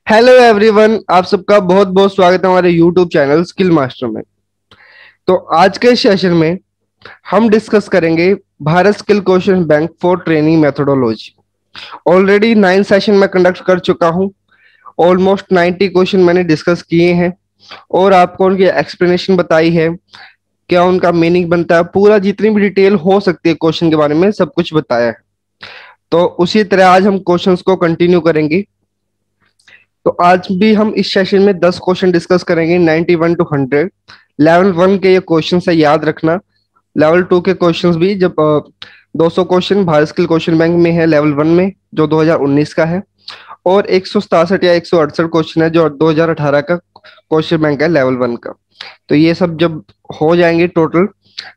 Hello everyone, आप सबका बहुत बहुत स्वागत है हमारे यूट्यूब चैनल स्किल मास्टर में। तो आज के सेशन में हम डिस्कस करेंगे Bharat skill question bank for training methodology. Already 9 session में कंडक्ट कर चुका हूं। ऑलमोस्ट 90 क्वेश्चन मैंने डिस्कस किए हैं और आपको उनकी एक्सप्लेनेशन बताई है, क्या उनका मीनिंग बनता है, पूरा जितनी भी डिटेल हो सकती है क्वेश्चन के बारे में सब कुछ बताया है। तो उसी तरह आज हम क्वेश्चंस को कंटिन्यू करेंगे। तो आज भी हम इस सेशन में 10 क्वेश्चन डिस्कस करेंगे, 91 टू 100। लेवल 1 के ये क्वेश्चन है, याद रखना। लेवल 2 के क्वेश्चंस भी जब 200 question Bharat skill question bank में है लेवल 1 में, जो 2019 का है। और 167 या 168 क्वेश्चन है जो 2018 का क्वेश्चन बैंक है लेवल 1 का। तो ये सब जब हो जाएंगे टोटल,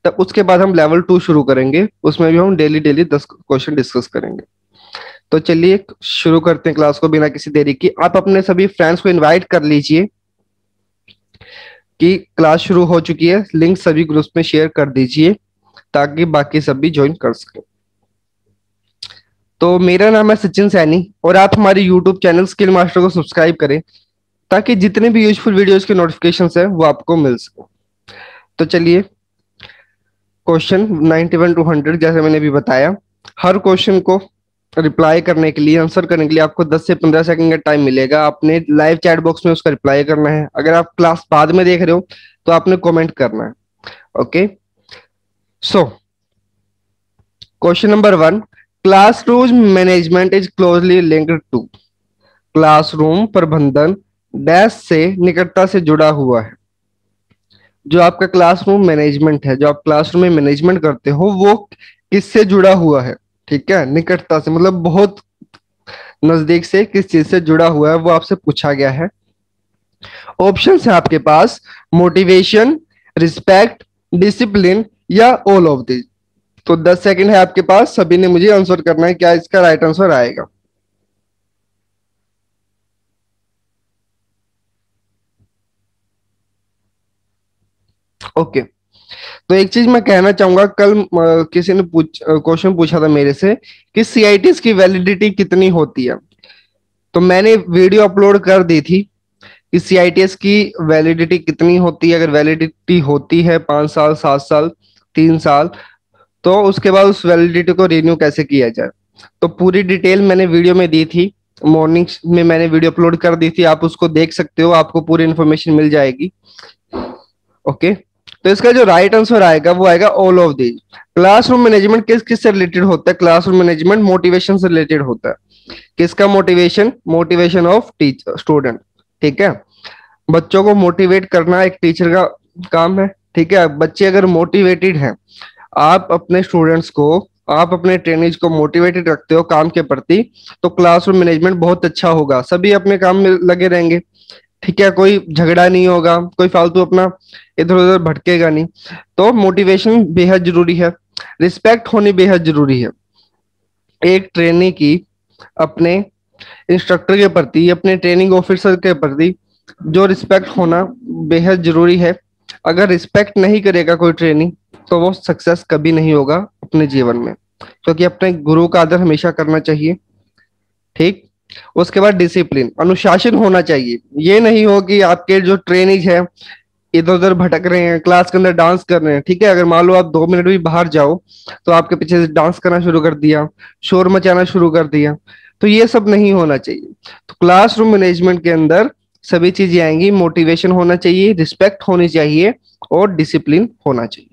तब उसके बाद हम लेवल 2 शुरू करेंगे। उसमें भी हम डेली डेली 10 क्वेश्चन डिस्कस करेंगे। तो चलिए शुरू करते हैं क्लास को बिना किसी देरी की। आप अपने सभी फ्रेंड्स को इनवाइट कर लीजिए कि क्लास शुरू हो चुकी है। लिंक सभी ग्रुप्स में शेयर कर दीजिए ताकि बाकी सब भी ज्वाइन कर सके। तो मेरा नाम है सचिन सैनी और आप हमारे यूट्यूब चैनल स्किल मास्टर को सब्सक्राइब करें ताकि जितने भी यूजफुल वीडियोस के नोटिफिकेशन है वो आपको मिल सके। तो चलिए, क्वेश्चन 91 टू 100 जैसे मैंने अभी बताया, हर क्वेश्चन को रिप्लाई करने के लिए, आंसर करने के लिए आपको 10 से 15 सेकंड का टाइम मिलेगा। आपने लाइव चैट बॉक्स में उसका रिप्लाई करना है। अगर आप क्लास बाद में देख रहे हो तो आपने कमेंट करना है। Okay, so question number 1, classroom management is closely linked to. Classroom प्रबंधन डैश से निकटता से जुड़ा हुआ है। जो आपका क्लासरूम मैनेजमेंट है, जो आप क्लासरूम में मैनेजमेंट करते हो, वो किससे जुड़ा हुआ है? ठीक है, निकटता से मतलब बहुत नजदीक से किस चीज से जुड़ा हुआ है वो आपसे पूछा गया है। ऑप्शन है आपके पास मोटिवेशन, रिस्पेक्ट, डिसिप्लिन या ऑल ऑफ दिस। तो 10 सेकंड है आपके पास, सभी ने मुझे आंसर करना है क्या इसका राइट आंसर आएगा। ओके, तो एक चीज मैं कहना चाहूंगा, कल किसी ने क्वेश्चन पूछा था मेरे से कि सीआईटीज की वैलिडिटी कितनी होती है। तो मैंने वीडियो अपलोड कर दी थी कि सीआईटीएस की वैलिडिटी कितनी होती है। अगर वैलिडिटी होती है 5 साल, 7 साल, 3 साल, तो उसके बाद उस वैलिडिटी को रिन्यू कैसे किया जाए। तो पूरी डिटेल मैंने वीडियो में दी थी, मॉर्निंग में मैंने वीडियो अपलोड कर दी थी। आप उसको देख सकते हो, आपको पूरी इन्फॉर्मेशन मिल जाएगी। ओके, तो इसका जो राइट आंसर आएगा वो आएगा all of these. Classroom management किस किस से रिलेटेड होता है? क्लासरूम मैनेजमेंट मोटिवेशन से रिलेटेड होता है। किसका motivation? Motivation of teacher student. ठीक है, बच्चों को मोटिवेट करना एक टीचर का काम है। ठीक है, बच्चे अगर मोटिवेटेड हैं, आप अपने स्टूडेंट्स को, आप अपने ट्रेनिज को मोटिवेटेड रखते हो काम के प्रति, तो क्लासरूम मैनेजमेंट बहुत अच्छा होगा। सभी अपने काम में लगे रहेंगे। ठीक है, कोई झगड़ा नहीं होगा, कोई फालतू अपना इधर उधर भटकेगा नहीं। तो मोटिवेशन बेहद जरूरी है। रिस्पेक्ट होनी बेहद जरूरी है। एक ट्रेनी की अपने इंस्ट्रक्टर के प्रति, अपने ट्रेनिंग ऑफिसर के प्रति जो रिस्पेक्ट होना बेहद जरूरी है। अगर रिस्पेक्ट नहीं करेगा कोई ट्रेनिंग तो वो सक्सेस कभी नहीं होगा अपने जीवन में, क्योंकि अपने गुरु का आदर हमेशा करना चाहिए। ठीक, उसके बाद डिसिप्लिन, अनुशासन होना चाहिए। ये नहीं हो कि आपके जो ट्रेनिंग है इधर उधर भटक रहे हैं, क्लास के अंदर डांस कर रहे हैं। ठीक है, अगर मान लो आप 2 मिनट भी बाहर जाओ तो आपके पीछे से डांस करना शुरू कर दिया, शोर मचाना शुरू कर दिया, तो ये सब नहीं होना चाहिए। तो क्लासरूम मैनेजमेंट के अंदर सभी चीजें आएंगी। मोटिवेशन होना चाहिए, रिस्पेक्ट होनी चाहिए और डिसिप्लिन होना चाहिए।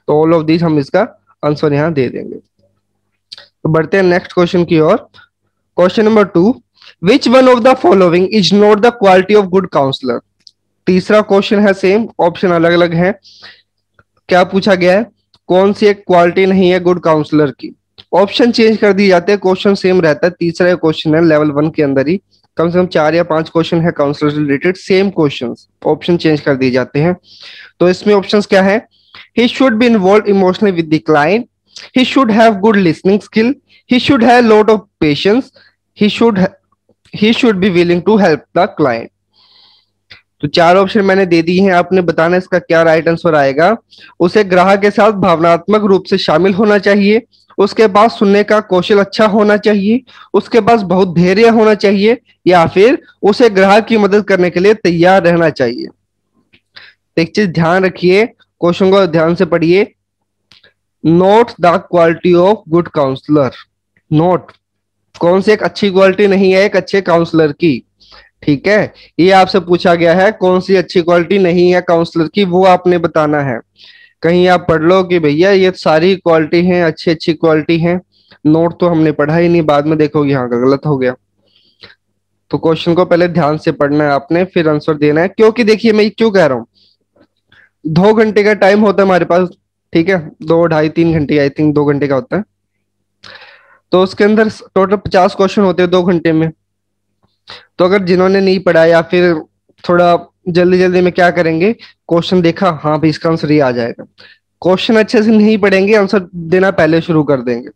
तो ऑल ऑफ दिस हम इसका आंसर यहाँ दे देंगे। तो बढ़ते हैं नेक्स्ट क्वेश्चन की ओर। Question number 2, which one of the following is not the quality of good counsellor. तीसरा क्वेश्चन है, सेम ऑप्शन अलग अलग है। क्या पूछा गया है? कौन सी एक क्वालिटी नहीं है गुड काउंसलर की? ऑप्शन चेंज कर दिए जाते हैं, क्वेश्चन सेम रहता है। तीसरा क्वेश्चन है लेवल 1 के अंदर ही, कम से कम 4 या 5 क्वेश्चन है काउंसलर से related, same question, option change कर दिए जाते हैं। तो इसमें ऑप्शंस क्या है? He should be involve emotionally with the client, he should have good listening skill, he should have lot of patience, he should he should be willing to help the client। तो 4 option मैंने दे दिए हैं, आपने बताना इसका क्या right answer आएगा। उसे ग्राहक के साथ भावनात्मक रूप से शामिल होना चाहिए, उसके पास सुनने का कौशल अच्छा होना चाहिए, उसके पास बहुत धैर्य होना चाहिए, या फिर उसे ग्राहक की मदद करने के लिए तैयार रहना चाहिए। तो एक चीज ध्यान रखिए, क्वेश्चन को ध्यान से पढ़िए। Note the quality of good counsellor. Note कौन सी एक अच्छी क्वालिटी नहीं है एक अच्छे काउंसलर की। ठीक है, ये आपसे पूछा गया है कौन सी अच्छी क्वालिटी नहीं है काउंसलर की, वो आपने बताना है। कहीं आप पढ़ लो कि भैया ये सारी क्वालिटी हैं, अच्छी अच्छी क्वालिटी हैं, नोट तो हमने पढ़ा ही नहीं, बाद में देखोगे यहाँ का गलत हो गया। तो क्वेश्चन को पहले ध्यान से पढ़ना है आपने, फिर आंसर देना है। क्योंकि देखिए मैं क्यों कह रहा हूँ, 2 घंटे का टाइम होता है हमारे पास, ठीक है, 2 ढाई 3 घंटे, आई थिंक 2 घंटे का होता है। तो उसके अंदर टोटल 50 क्वेश्चन होते हैं 2 घंटे में। तो अगर जिन्होंने नहीं पढ़ा या फिर थोड़ा जल्दी जल्दी में क्या करेंगे, क्वेश्चन देखा, हाँ भाई इसका आंसर ये आ जाएगा, क्वेश्चन अच्छे से नहीं पढ़ेंगे, आंसर देना पहले शुरू कर देंगे।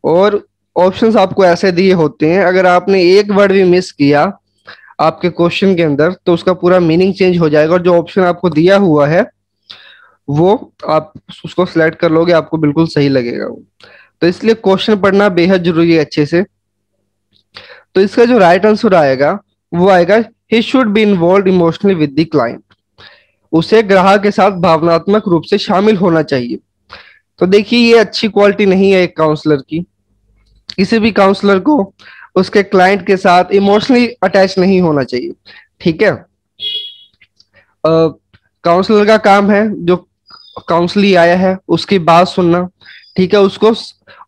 और ऑप्शंस आपको ऐसे दिए होते हैं, अगर आपने एक वर्ड भी मिस किया आपके क्वेश्चन के अंदर तो उसका पूरा मीनिंग चेंज हो जाएगा, और जो ऑप्शन आपको दिया हुआ है वो आप उसको सिलेक्ट कर लोगे, आपको बिल्कुल सही लगेगा वो। तो इसलिए क्वेश्चन पढ़ना बेहद जरूरी है अच्छे से। तो इसका जो राइट आंसर आएगा वो आएगा, ही should be involve emotionally with the client. उसे ग्राहक के साथ भावनात्मक रूप से शामिल होना चाहिए। तो देखिए ये अच्छी क्वालिटी नहीं है एक काउंसलर की। किसी भी काउंसलर को उसके क्लाइंट के साथ इमोशनली अटैच नहीं होना चाहिए। ठीक है, काउंसलर का काम है जो काउंसली आया है उसकी बात सुनना, ठीक है, उसको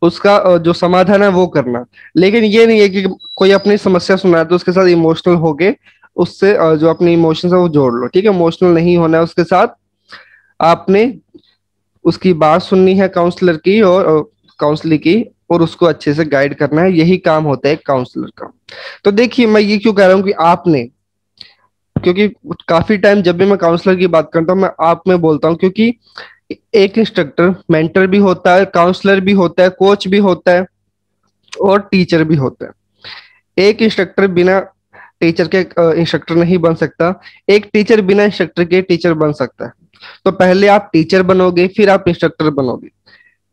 उसका जो समाधान है वो करना। लेकिन ये नहीं है कि कोई अपनी समस्या सुना है तो उसके साथ इमोशनल होके उससे जो अपनी इमोशंस है वो जोड़ लो। ठीक है, इमोशनल नहीं होना है उसके साथ, आपने उसकी बात सुननी है काउंसलर की और काउंसलिंग की, और उसको अच्छे से गाइड करना है, यही काम होता है काउंसलर का। तो देखिए मैं ये क्यों कह रहा हूँ कि आपने, क्योंकि काफी टाइम जब भी मैं काउंसलर की बात करता हूँ मैं आप में बोलता हूँ, क्योंकि एक इंस्ट्रक्टर मेंटर भी होता है, काउंसलर भी होता है, कोच भी होता है, और टीचर भी होता है। एक इंस्ट्रक्टर बिना टीचर के इंस्ट्रक्टर नहीं बन सकता, एक टीचर बिना इंस्ट्रक्टर के टीचर बन सकता है। तो पहले आप टीचर बनोगे फिर आप इंस्ट्रक्टर बनोगे।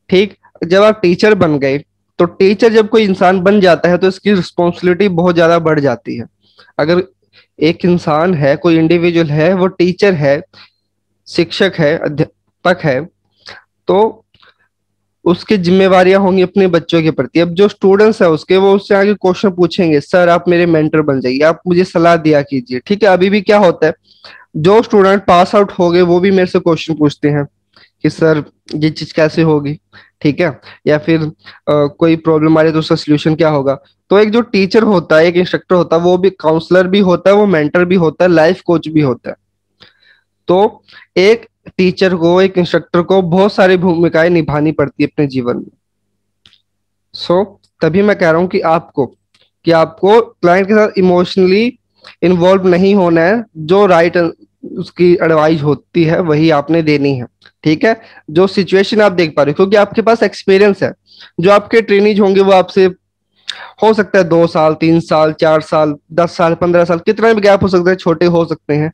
ठीक, जब आप टीचर बन गए तो टीचर जब कोई इंसान बन जाता है तो इसकी रिस्पॉन्सिबिलिटी बहुत ज्यादा बढ़ जाती है। अगर एक इंसान है, कोई इंडिविजुअल है, वो टीचर है, शिक्षक है, अध्यापक है, तो उसकी जिम्मेवारियां होंगी अपने बच्चों के प्रति। अब जो स्टूडेंट्स है उसके, वो उससे आगे क्वेश्चन पूछेंगे, सर आप मेरे मेंटर बन जाइए, आप मुझे सलाह दिया कीजिए। ठीक है, अभी भी क्या होता है, जो स्टूडेंट पास आउट हो गए वो भी मेरे से क्वेश्चन पूछते हैं कि सर ये चीज कैसे होगी, ठीक है, या फिर कोई प्रॉब्लम आ रही है तो उसका सोल्यूशन क्या होगा। तो एक जो टीचर होता है, एक इंस्ट्रक्टर होता है, वो भी काउंसलर भी होता है, वो मेंटर भी होता है, लाइफ कोच भी होता है। तो एक टीचर को, एक इंस्ट्रक्टर को बहुत सारी भूमिकाएं निभानी पड़ती है अपने जीवन में। सो तभी मैं कह रहा हूँ कि आपको क्लाइंट के साथ इमोशनली इन्वॉल्व नहीं होना है, जो राइट उसकी एडवाइस होती है वही आपने देनी है। ठीक है, जो सिचुएशन आप देख पा रहे हो, क्योंकि आपके पास एक्सपीरियंस है, जो आपके ट्रेनीज होंगे वो आपसे हो सकता है 2 साल 3 साल 4 साल 10 साल 15 साल, कितना भी गैप हो सकता है, छोटे हो सकते हैं।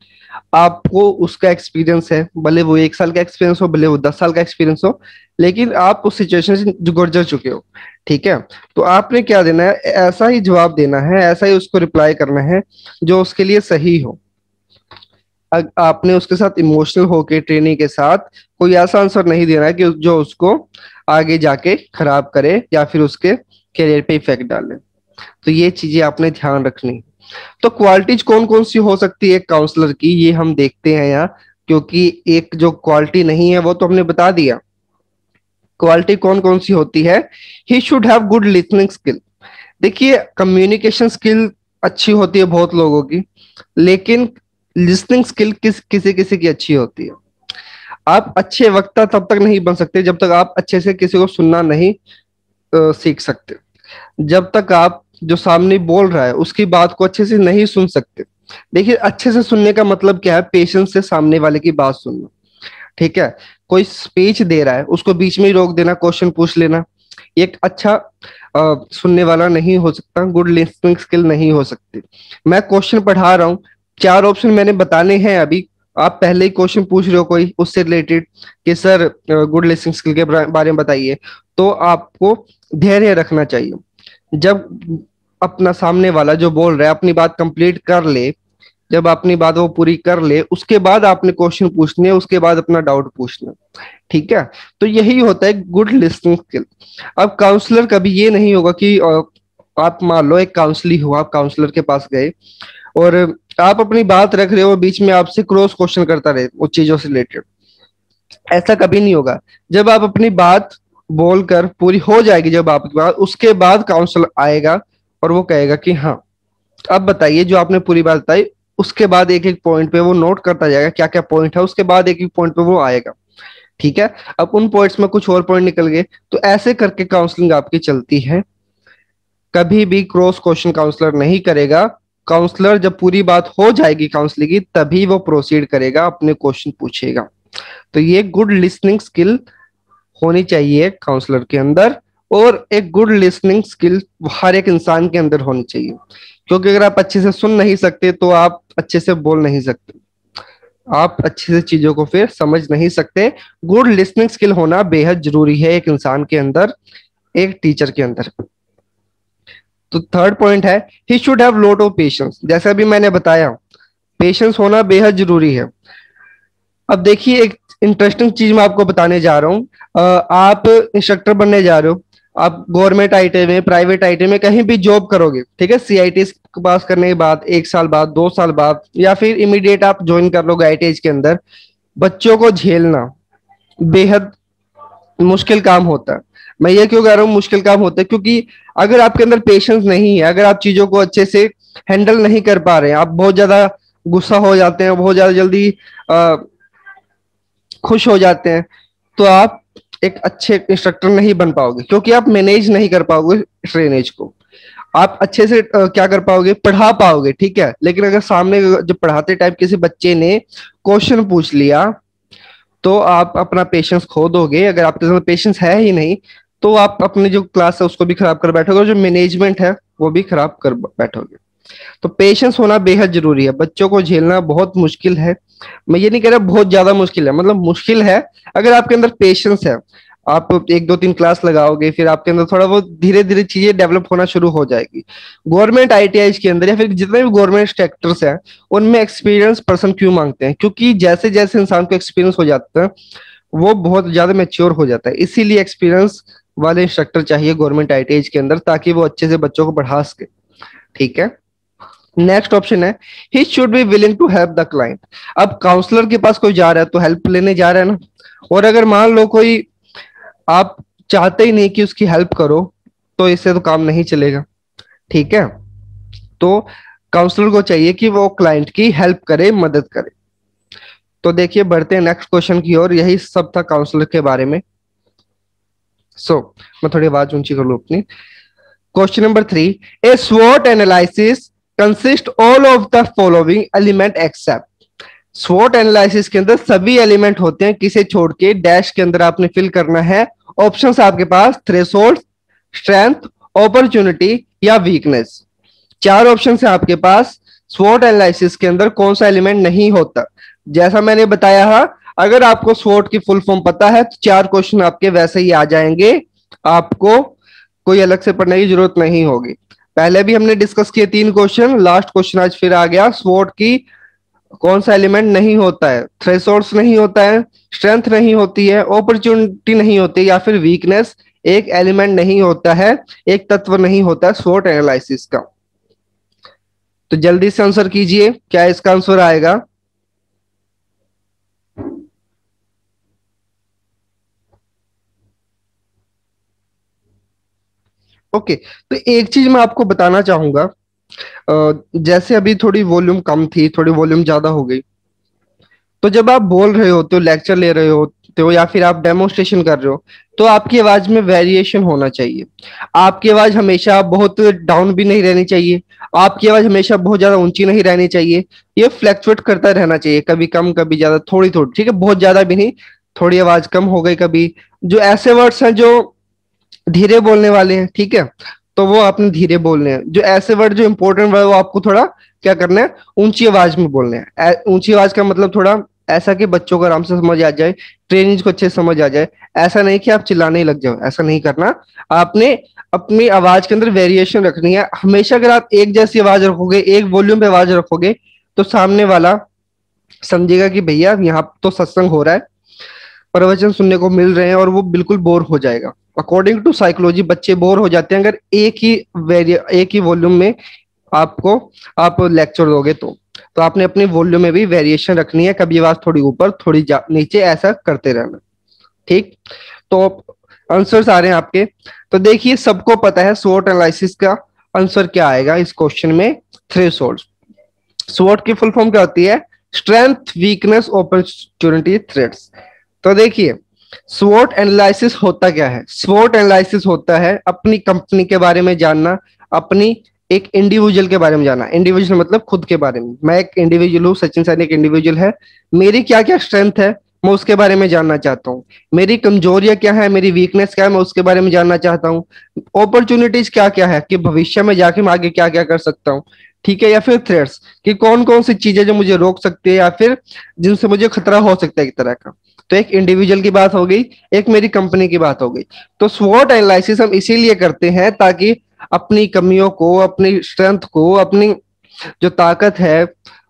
आपको उसका एक्सपीरियंस है, भले वो 1 साल का एक्सपीरियंस हो, भले वो 10 साल का एक्सपीरियंस हो, लेकिन आप उस सिचुएशन से गुजर चुके हो। ठीक है, तो आपने क्या देना है, ऐसा ही जवाब देना है, ऐसा ही उसको रिप्लाई करना है जो उसके लिए सही हो। आपने उसके साथ इमोशनल होके ट्रेनिंग के साथ कोई ऐसा आंसर नहीं देना है कि जो उसको आगे जाके खराब करे या फिर उसके करियर पे इफेक्ट डाले। तो ये चीजें आपने ध्यान रखनी। तो क्वालिटीज कौन कौन सी हो सकती है काउंसलर की, ये हम देखते हैं यहाँ। क्योंकि एक जो क्वालिटी नहीं है वो तो हमने बता दिया। क्वालिटी कौन कौन सी होती है, he should have good listening skill. देखिए कम्युनिकेशन स्किल अच्छी होती है बहुत लोगों की, लेकिन लिसनिंग स्किल किसी किसी की अच्छी होती है। आप अच्छे वक्ता तब तक नहीं बन सकते जब तक आप अच्छे से किसी को सुनना नहीं सीख सकते, जब तक आप जो सामने बोल रहा है उसकी बात को अच्छे से नहीं सुन सकते। देखिए अच्छे से सुनने का मतलब क्या है, पेशेंस से सामने वाले की बात सुनना। ठीक है, कोई स्पीच दे रहा है उसको बीच में ही रोक देना, क्वेश्चन पूछ लेना, एक अच्छा सुनने वाला नहीं हो सकता, गुड लिसनिंग स्किल नहीं हो सकती। मैं क्वेश्चन पढ़ा रहा हूँ, 4 ऑप्शन मैंने बताने हैं अभी, आप पहले ही क्वेश्चन पूछ रहे हो कोई उससे रिलेटेड कि सर गुड लिसनिंग स्किल के बारे में बताइए, तो आपको धैर्य रखना चाहिए। जब अपना सामने वाला जो बोल रहा है अपनी बात कंप्लीट कर ले, जब अपनी बात वो पूरी कर ले, उसके बाद आपने क्वेश्चन पूछने, उसके बाद अपना डाउट पूछना। ठीक है, तो यही होता है गुड लिसनिंग स्किल। अब काउंसलर कभी ये नहीं होगा कि आप मान लो एक काउंसली हो, आप काउंसलर के पास गए और आप अपनी बात रख रहे हो, बीच में आपसे क्रॉस क्वेश्चन करता रहे उस चीजों से रिलेटेड। ऐसा कभी नहीं होगा। जब आप अपनी बात बोलकर पूरी हो जाएगी, जब आपकी बात, उसके बाद काउंसलर आएगा और वो कहेगा कि हाँ अब बताइए जो आपने पूरी बात बताई। उसके बाद एक एक पॉइंट पे वो नोट करता जाएगा क्या क्या पॉइंट है, उसके बाद एक एक पॉइंट पे वो आएगा। ठीक है, अब उन पॉइंट्स में कुछ और पॉइंट निकल गए, तो ऐसे करके काउंसलिंग आपकी चलती है। कभी भी क्रॉस क्वेश्चन काउंसलर नहीं करेगा। काउंसलर जब पूरी बात हो जाएगी काउंसलिंग की, तभी वो प्रोसीड करेगा, अपने क्वेश्चन पूछेगा। तो ये गुड लिसनिंग स्किल होनी चाहिए काउंसलर के अंदर, और एक गुड लिसनिंग स्किल हर एक इंसान के अंदर होनी चाहिए। क्योंकि अगर आप अच्छे से सुन नहीं सकते तो आप अच्छे से बोल नहीं सकते, आप अच्छे से चीजों को फिर समझ नहीं सकते। गुड लिसनिंग स्किल होना बेहद जरूरी है एक इंसान के अंदर, एक टीचर के अंदर। तो थर्ड पॉइंट है he should have lot of patience. जैसा अभी मैंने बताया, पेशेंस होना बेहद जरूरी है। अब देखिए एक इंटरेस्टिंग चीज मैं आपको बताने जा रहा हूँ। आप इंस्ट्रक्टर बनने जा रहे हो, आप गवर्नमेंट आईटी में, प्राइवेट आईटी में कहीं भी जॉब करोगे, ठीक है, सीआईटी पास करने के बाद 1 साल बाद, 2 साल बाद, या फिर इमीडिएट आप ज्वाइन कर लोगे आईटीआई के अंदर। बच्चों को झेलना बेहद मुश्किल काम होता है। मैं ये क्यों कह रहा हूँ मुश्किल काम होता है, क्योंकि अगर आपके अंदर पेशेंस नहीं है, अगर आप चीजों को अच्छे से हैंडल नहीं कर पा रहे हैं, आप बहुत ज्यादा गुस्सा हो जाते हैं, बहुत ज्यादा जल्दी खुश हो जाते हैं, तो आप एक अच्छे इंस्ट्रक्टर नहीं बन पाओगे, क्योंकि आप मैनेज नहीं कर पाओगे ट्रेनेज को। आप अच्छे से क्या कर पाओगे, पढ़ा पाओगे, ठीक है, लेकिन अगर सामने जब पढ़ाते टाइप किसी बच्चे ने क्वेश्चन पूछ लिया, तो आप अपना पेशेंस खो दोगे। अगर आपके साथ पेशेंस है ही नहीं, तो आप अपनी जो क्लास है उसको भी खराब कर बैठोगे, और जो मैनेजमेंट है वो भी खराब कर बैठोगे। तो पेशेंस होना बेहद जरूरी है। बच्चों को झेलना बहुत मुश्किल है। मैं ये नहीं कह रहा बहुत ज्यादा मुश्किल है, मतलब मुश्किल है। अगर आपके अंदर पेशेंस है, आप 1 2 3 क्लास लगाओगे, फिर आपके अंदर थोड़ा बहुत धीरे धीरे चीजें डेवलप होना शुरू हो जाएगी। गवर्नमेंट आईटीआई के अंदर या फिर जितने भी गवर्नमेंट सेक्टर्स हैं, उनमें एक्सपीरियंस पर्सन क्यों मांगते हैं? क्योंकि जैसे जैसे इंसान को एक्सपीरियंस हो जाता है, वो बहुत ज्यादा मेच्योर हो जाता है। इसीलिए एक्सपीरियंस वाले इंस्ट्रक्टर चाहिए गवर्नमेंट आईटीआई के अंदर, ताकि वो अच्छे से बच्चों को पढ़ा सके। ठीक है, नेक्स्ट ऑप्शन है he should be willing to help the client. अब काउंसलर के पास कोई जा रहा है तो हेल्प लेने जा रहा है ना। और अगर मान लो कोई आप चाहते ही नहीं कि उसकी हेल्प करो, तो इससे तो काम नहीं चलेगा। ठीक है, तो काउंसलर को चाहिए कि वो क्लाइंट की हेल्प करे, मदद करे। तो देखिए बढ़ते हैं नेक्स्ट क्वेश्चन की ओर। यही सब था काउंसलर के बारे में। मैं थोड़ी आवाज ऊंची कर लूं अपनी। क्वेश्चन नंबर 3, ए स्वॉट analysis consist all of the following element except. स्वॉट एनालिसिस के अंदर सभी एलिमेंट होते हैं, किसे छोड़ के डैश के अंदर आपने फिल करना है। ऑप्शंस आपके पास थ्रेशोल्ड, स्ट्रेंथ, अपॉर्चुनिटी या वीकनेस। 4 ऑप्शन है आपके पास। स्वॉट एनालिसिस के अंदर कौन सा एलिमेंट नहीं होता? जैसा मैंने बताया है, अगर आपको स्वॉट की फुल फॉर्म पता है तो 4 क्वेश्चन आपके वैसे ही आ जाएंगे, आपको कोई अलग से पढ़ने की जरूरत नहीं होगी। पहले भी हमने डिस्कस किए 3 क्वेश्चन, लास्ट क्वेश्चन आज फिर आ गया। स्वॉट की कौन सा एलिमेंट नहीं होता है? थ्रेशोल्ड्स नहीं होता है, स्ट्रेंथ नहीं होती है, अपॉर्चुनिटी नहीं होती, या फिर वीकनेस। एक एलिमेंट नहीं होता है, एक तत्व नहीं होता है स्वॉट एनालिसिस का। तो जल्दी से आंसर कीजिए, क्या इसका आंसर आएगा? ओके, तो एक चीज मैं आपको बताना चाहूंगा। जैसे अभी थोड़ी वॉल्यूम कम थी, थोड़ी वॉल्यूम ज्यादा हो गई, तो जब आप बोल रहे होते हो, लेक्चर ले रहे होते हो, या फिर आप डेमोन्स्ट्रेशन कर रहे हो, तो आपकी आवाज में वेरिएशन होना चाहिए। आपकी आवाज हमेशा बहुत डाउन भी नहीं रहनी चाहिए, आपकी आवाज हमेशा बहुत ज्यादा ऊंची नहीं रहनी चाहिए। ये फ्लैक्चुएट करता रहना चाहिए, कभी कम कभी ज्यादा, थोड़ी थोड़ी, ठीक है, बहुत ज्यादा भी नहीं। थोड़ी आवाज कम हो गई कभी, जो ऐसे वर्ड्स हैं जो धीरे बोलने वाले हैं, ठीक है, तो वो आपने धीरे बोलने हैं। जो ऐसे वर्ड जो इंपॉर्टेंट वर्ड वो आपको थोड़ा क्या करना है, ऊंची आवाज में बोलने हैं। ऊंची आवाज का मतलब थोड़ा ऐसा कि बच्चों को आराम से समझ आ जाए, ट्रेनिंग को अच्छे से समझ आ जाए। ऐसा नहीं कि आप चिल्लाने ही लग जाओ, ऐसा नहीं करना। आपने अपनी आवाज के अंदर वेरिएशन रखनी है हमेशा। अगर आप एक जैसी आवाज रखोगे, एक वॉल्यूम पे आवाज रखोगे, तो सामने वाला समझेगा कि भैया यहाँ तो सत्संग हो रहा है, प्रवचन सुनने को मिल रहे हैं, और वो बिल्कुल बोर हो जाएगा। अकॉर्डिंग टू साइकोलॉजी बच्चे बोर हो जाते हैं अगर एक ही वॉल्यूम में आपको आप लेक्चर दोगे तो आपने अपनी वॉल्यूम में भी वेरिएशन रखनी है, कभी आवाज थोड़ी ऊपर थोड़ी नीचे, ऐसा करते रहना। ठीक, तो आंसर्स आ रहे हैं आपके। तो देखिए सबको पता है स्वॉट एनालिसिस का आंसर क्या आएगा इस क्वेश्चन में, थ्रेशोल्ड। स्वॉट की फुल फॉर्म क्या होती है, स्ट्रेंथ, वीकनेस, अपॉर्चुनिटी, थ्रेट्स। तो देखिए स्वॉट एनालिसिस होता क्या है। स्वॉट एनालिसिस होता है अपनी कंपनी के बारे में जानना, अपनी एक इंडिविजुअल के बारे में जानना। इंडिविजुअल मतलब खुद के बारे में, मैं एक इंडिविजुअल हूँ, सचिन सैनी एक इंडिविजुअल है, मेरी क्या क्या स्ट्रेंथ है मैं उसके बारे में जानना चाहता हूँ, मेरी कमजोरियां क्या है, मेरी वीकनेस क्या है, मैं उसके बारे में जानना चाहता हूँ, अपॉर्चुनिटीज क्या क्या है कि भविष्य में जाके मैं आगे क्या क्या कर सकता हूँ। ठीक है, या फिर थ्रेट्स कि कौन कौन सी चीजें जो मुझे रोक सकती है या फिर जिनसे मुझे खतरा हो सकता है एक तरह का। तो एक इंडिविजुअल की बात हो गई, एक मेरी कंपनी की बात हो गई। तो स्वॉट एनालिसिस हम इसीलिए करते हैं ताकि अपनी कमियों को, अपनी स्ट्रेंथ को, अपनी जो ताकत है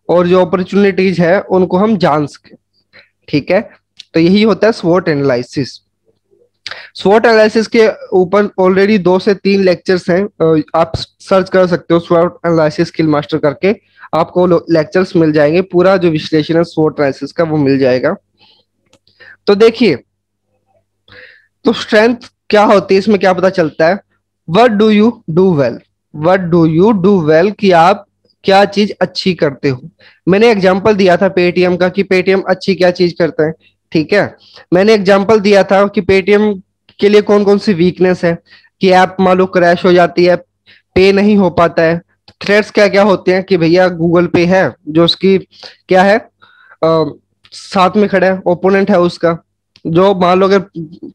और जो अपॉर्चुनिटीज है उनको हम जान सके। ठीक है, तो यही होता है स्वॉट एनालिसिस। स्वॉट एनालिसिस के ऊपर ऑलरेडी 2 से 3 लेक्चर्स हैं, आप सर्च कर सकते हो स्वॉट एनालिसिस स्किल मास्टर करके, आपको लेक्चर्स मिल जाएंगे, पूरा जो विश्लेषण है स्वॉट एनालिसिस का वो मिल जाएगा। तो देखिए, तो स्ट्रेंथ क्या होती है, इसमें क्या पता चलता है, what do you do well, what do you do well कि आप क्या चीज अच्छी करते हो। मैंने एग्जांपल दिया था पेटीएम का कि पेटीएम अच्छी क्या चीज करता है। ठीक है, मैंने एग्जांपल दिया था कि पेटीएम के लिए कौन कौन सी वीकनेस है, कि ऐप मान लो क्रैश हो जाती है, पे नहीं हो पाता है। थ्रेट्स क्या क्या होते हैं कि भैया गूगल पे है जो उसकी क्या है, साथ में खड़ा है, ओपोनेंट है उसका, जो मान लो अगर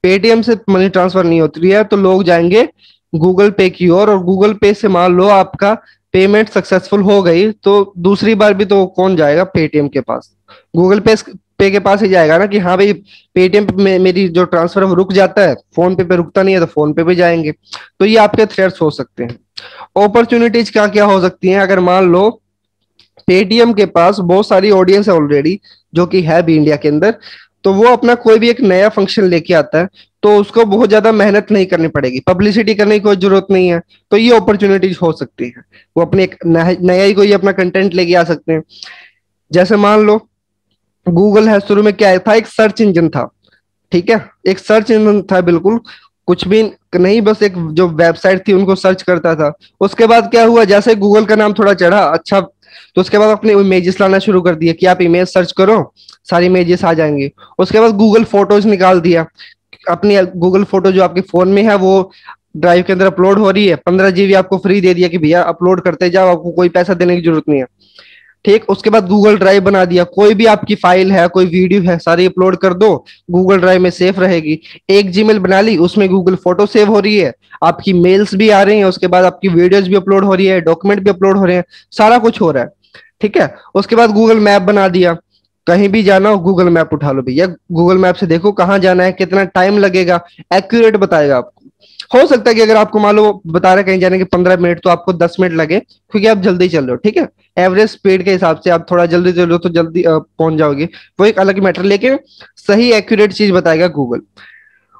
पेटीएम से मनी ट्रांसफर नहीं होती है तो लोग जाएंगे गूगल पे की ओर, और गूगल पे से मान लो आपका पेमेंट सक्सेसफुल हो गई तो दूसरी बार भी तो कौन जाएगा पेटीएम के पास, गूगल पे के पास ही जाएगा ना, कि हाँ भाई पेटीएम पे मेरी जो ट्रांसफर है वो रुक जाता है, फोन पे रुकता नहीं है तो फोन पे भी जाएंगे। तो ये आपके थ्रेट्स हो सकते हैं। अपॉर्चुनिटीज क्या क्या हो सकती हैं, अगर मान लो पेटीएम के पास बहुत सारी ऑडियंस है ऑलरेडी, जो कि है भी इंडिया के अंदर, तो वो अपना कोई भी एक नया फंक्शन लेके आता है तो उसको बहुत ज्यादा मेहनत नहीं करनी पड़ेगी, पब्लिसिटी करने की कोई जरूरत नहीं है। तो ये अपॉर्चुनिटीज हो सकती है, वो अपने एक नया ही कोई अपना कंटेंट लेके आ सकते हैं। जैसे मान लो गूगल है, शुरू में क्या था, एक सर्च इंजन था। ठीक है, एक सर्च इंजन था, बिल्कुल कुछ भी नहीं, बस एक जो वेबसाइट थी उनको सर्च करता था। उसके बाद क्या हुआ, जैसे गूगल का नाम थोड़ा चढ़ा अच्छा, तो उसके बाद अपने इमेजेस लाना शुरू कर दिया कि आप इमेज सर्च करो सारी इमेजेस आ जाएंगी। उसके बाद गूगल फोटोज निकाल दिया, अपनी गूगल फोटो जो आपके फोन में है वो ड्राइव के अंदर अपलोड हो रही है, 15 GB आपको फ्री दे दिया कि भैया अपलोड करते जाओ, आपको कोई पैसा देने की जरूरत नहीं है। ठीक, उसके बाद गूगल ड्राइव बना दिया, कोई भी आपकी फाइल है, कोई वीडियो है, सारी अपलोड कर दो, गूगल ड्राइव में सेफ रहेगी। एक जीमेल बना ली, उसमें गूगल फोटो सेव हो रही है, आपकी मेल्स भी आ रही हैं, उसके बाद आपकी वीडियोज भी अपलोड हो रही है, डॉक्यूमेंट भी अपलोड हो रहे हैं, सारा कुछ हो रहा है। ठीक है, उसके बाद गूगल मैप बना दिया, कहीं भी जाना हो गूगल मैप उठा लो भैया, गूगल मैप से देखो कहाँ जाना है, कितना टाइम लगेगा, एक्यूरेट बताएगा आपको। हो सकता है कि अगर आपको मान लो बता रहे कहीं जाने के 15 मिनट, तो आपको 10 मिनट लगे क्योंकि आप जल्दी चल रहे हो। ठीक है, एवरेज स्पीड के हिसाब से आप थोड़ा जल्दी चल रहे हो तो जल्दी पहुंच जाओगे, वो एक अलग मैटर, लेकिन सही एक्यूरेट चीज बताएगा गूगल।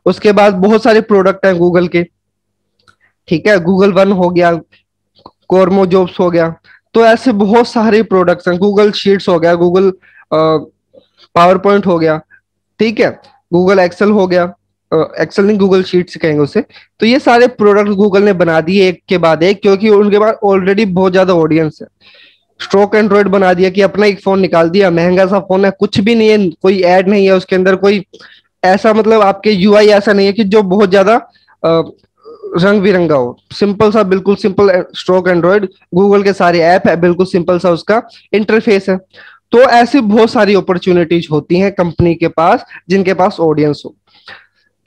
उसके बाद बहुत सारे प्रोडक्ट हैं गूगल के। ठीक है, गूगल वन हो गया, कोरमो जॉब्स हो गया, तो ऐसे बहुत सारे प्रोडक्ट्स हैं, गूगल शीट्स हो गया, गूगल पावर पॉइंट हो गया। ठीक है, गूगल एक्सेल हो गया, एक्सेल नहीं गूगल शीट्स कहेंगे उसे। तो ये सारे प्रोडक्ट गूगल ने बना दिए एक के बाद एक, क्योंकि उनके पास ऑलरेडी बहुत ज्यादा ऑडियंस है। स्ट्रोक एंड्रॉइड बना दिया कि अपना एक फोन निकाल दिया, महंगा सा फोन है, कुछ भी नहीं है, कोई ऐड नहीं है उसके अंदर, कोई ऐसा मतलब आपके यूआई ऐसा नहीं है कि जो बहुत ज्यादा रंग बिरंगा हो, सिंपल सा, बिल्कुल सिंपल स्ट्रोक एंड्रॉइड, गूगल के सारे ऐप है, बिल्कुल सिंपल सा उसका इंटरफेस है। तो ऐसी बहुत सारी अपॉर्चुनिटीज होती हैं कंपनी के पास जिनके पास ऑडियंस हो।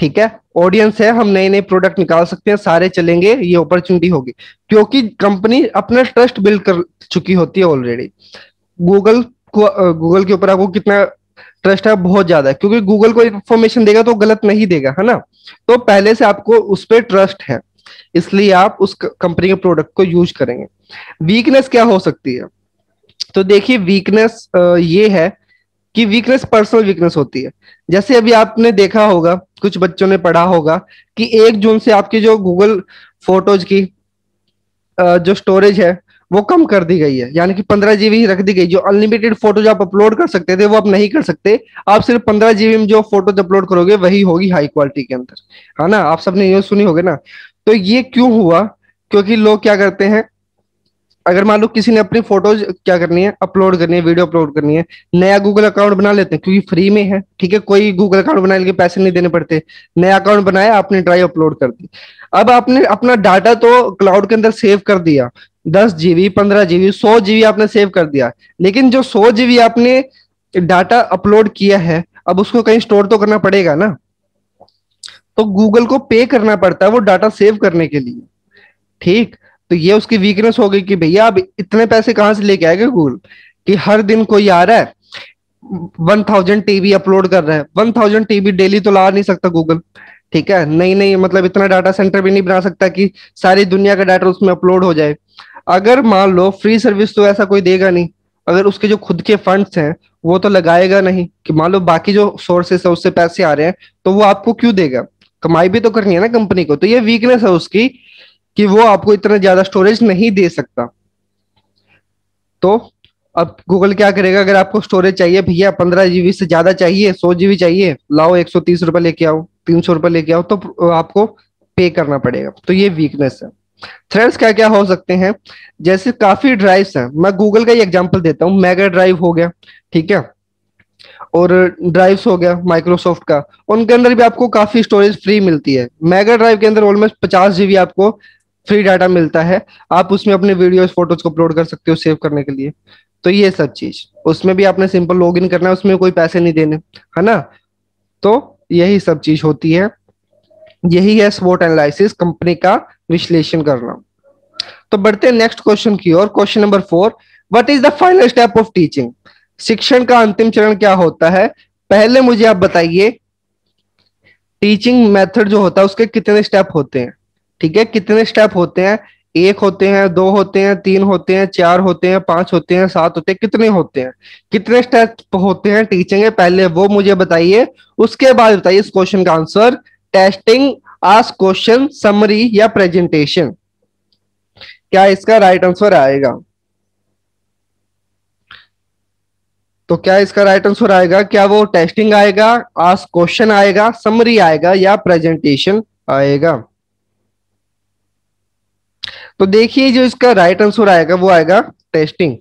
ठीक है, ऑडियंस है, हम नए नए प्रोडक्ट निकाल सकते हैं, सारे चलेंगे, ये अपॉर्चुनिटी होगी, क्योंकि कंपनी अपना ट्रस्ट बिल्ड कर चुकी होती है ऑलरेडी। गूगल को, गूगल के ऊपर आपको कितना ट्रस्ट है? बहुत ज्यादा है, क्योंकि गूगल को इंफॉर्मेशन देगा तो गलत नहीं देगा, है ना। तो पहले से आपको उस पर ट्रस्ट है, इसलिए आप उस कंपनी के प्रोडक्ट को यूज करेंगे। वीकनेस क्या हो सकती है? तो देखिए, वीकनेस ये है कि वीकनेस पर्सनल वीकनेस होती है। जैसे अभी आपने देखा होगा, कुछ बच्चों ने पढ़ा होगा कि 1 जून से आपकी जो गूगल फोटोज की जो स्टोरेज है वो कम कर दी गई है, यानी कि 15 GB ही रख दी गई। जो अनलिमिटेड फोटोज आप अपलोड कर सकते थे वो आप नहीं कर सकते। आप सिर्फ 15 GB में जो फोटोज अपलोड करोगे वही होगी हाई क्वालिटी के अंदर, है ना। आप सबने न्यूज सुनी होगी ना। तो ये क्यों हुआ? क्योंकि लोग क्या करते हैं, अगर मान लो किसी ने अपनी फोटोज क्या करनी है, अपलोड करनी है, वीडियो अपलोड करनी है, नया गूगल अकाउंट बना लेते हैं, क्योंकि फ्री में है, ठीक है, कोई गूगल अकाउंट बनाने के पैसे नहीं देने पड़ते। नया अकाउंट बनाया, आपने ड्राइव अपलोड कर दी। अब आपने अपना डाटा तो क्लाउड के अंदर सेव कर दिया, 10 GB, 15 GB, 100 GB आपने सेव कर दिया, लेकिन जो 100 GB आपने डाटा अपलोड किया है, अब उसको कहीं स्टोर तो करना पड़ेगा ना। तो गूगल को पे करना पड़ता है वो डाटा सेव करने के लिए, ठीक। तो ये उसकी वीकनेस हो गई कि भैया अब इतने पैसे कहां से लेके आएगा गूगल, कि हर दिन कोई आ रहा है 1000 TB अपलोड कर रहा है। 1000 TB डेली तो ला नहीं सकता गूगल, ठीक है। नहीं नहीं, मतलब इतना डाटा सेंटर भी नहीं बना सकता कि सारी दुनिया का डाटा उसमें अपलोड हो जाए। अगर मान लो फ्री सर्विस तो ऐसा कोई देगा नहीं, अगर उसके जो खुद के फंड्स हैं वो तो लगाएगा नहीं, कि मान लो बाकी जो सोर्सेस है उससे पैसे आ रहे हैं तो वो आपको क्यों देगा? कमाई भी तो करनी है ना कंपनी को। तो ये वीकनेस है उसकी कि वो आपको इतना ज्यादा स्टोरेज नहीं दे सकता। तो अब गूगल क्या करेगा, अगर आपको स्टोरेज चाहिए भैया, 15 GB से ज्यादा चाहिए, 100 GB चाहिए, लाओ, 130 रुपए लेके आओ, 300 रुपए लेके आओ, तो आपको पे करना पड़ेगा। तो ये वीकनेस है। थ्रेड्स क्या क्या हो सकते हैं? जैसे काफी ड्राइव्स हैं, मैं गूगल का ही एग्जांपल देता हूँ। मेगा ड्राइव हो गया, ठीक है, और ड्राइव्स हो गया माइक्रोसॉफ्ट का, उनके अंदर भी आपको काफी स्टोरेज फ्री मिलती है। मेगा ड्राइव के अंदर ऑलमोस्ट 50 GB आपको फ्री डाटा मिलता है। आप उसमें अपने वीडियोस फोटोज को अपलोड कर सकते हो सेव करने के लिए। तो ये सब चीज, उसमें भी आपने सिंपल लॉग इन करना है, उसमें कोई पैसे नहीं देने, है ना। तो यही सब चीज होती है, यही है स्वोट एनालिसिस, कंपनी का विश्लेषण करना। तो बढ़ते हैं नेक्स्ट क्वेश्चन की ओर। Question number 4, what is the final step of teaching? शिक्षण का अंतिम चरण क्या होता है? पहले मुझे आप बताइए, टीचिंग मेथड जो होता है उसके कितने स्टेप होते हैं? ठीक है, कितने स्टेप होते हैं? 1 होते हैं, 2 होते हैं, 3 होते हैं, 4 होते हैं, 5 होते हैं, 7 होते हैं, कितने होते हैं? कितने स्टेप होते हैं टीचिंग में, पहले वो मुझे बताइए। उसके बाद बताइए इस क्वेश्चन का answer. Testing, ask question, summary या प्रेजेंटेशन? क्या इसका राइट आंसर आएगा? तो क्या इसका राइट आंसर आएगा? क्या वो टेस्टिंग आएगा, आस्क क्वेश्चन आएगा, समरी आएगा या प्रेजेंटेशन आएगा? तो देखिए, जो इसका राइट आंसर आएगा वो आएगा टेस्टिंग,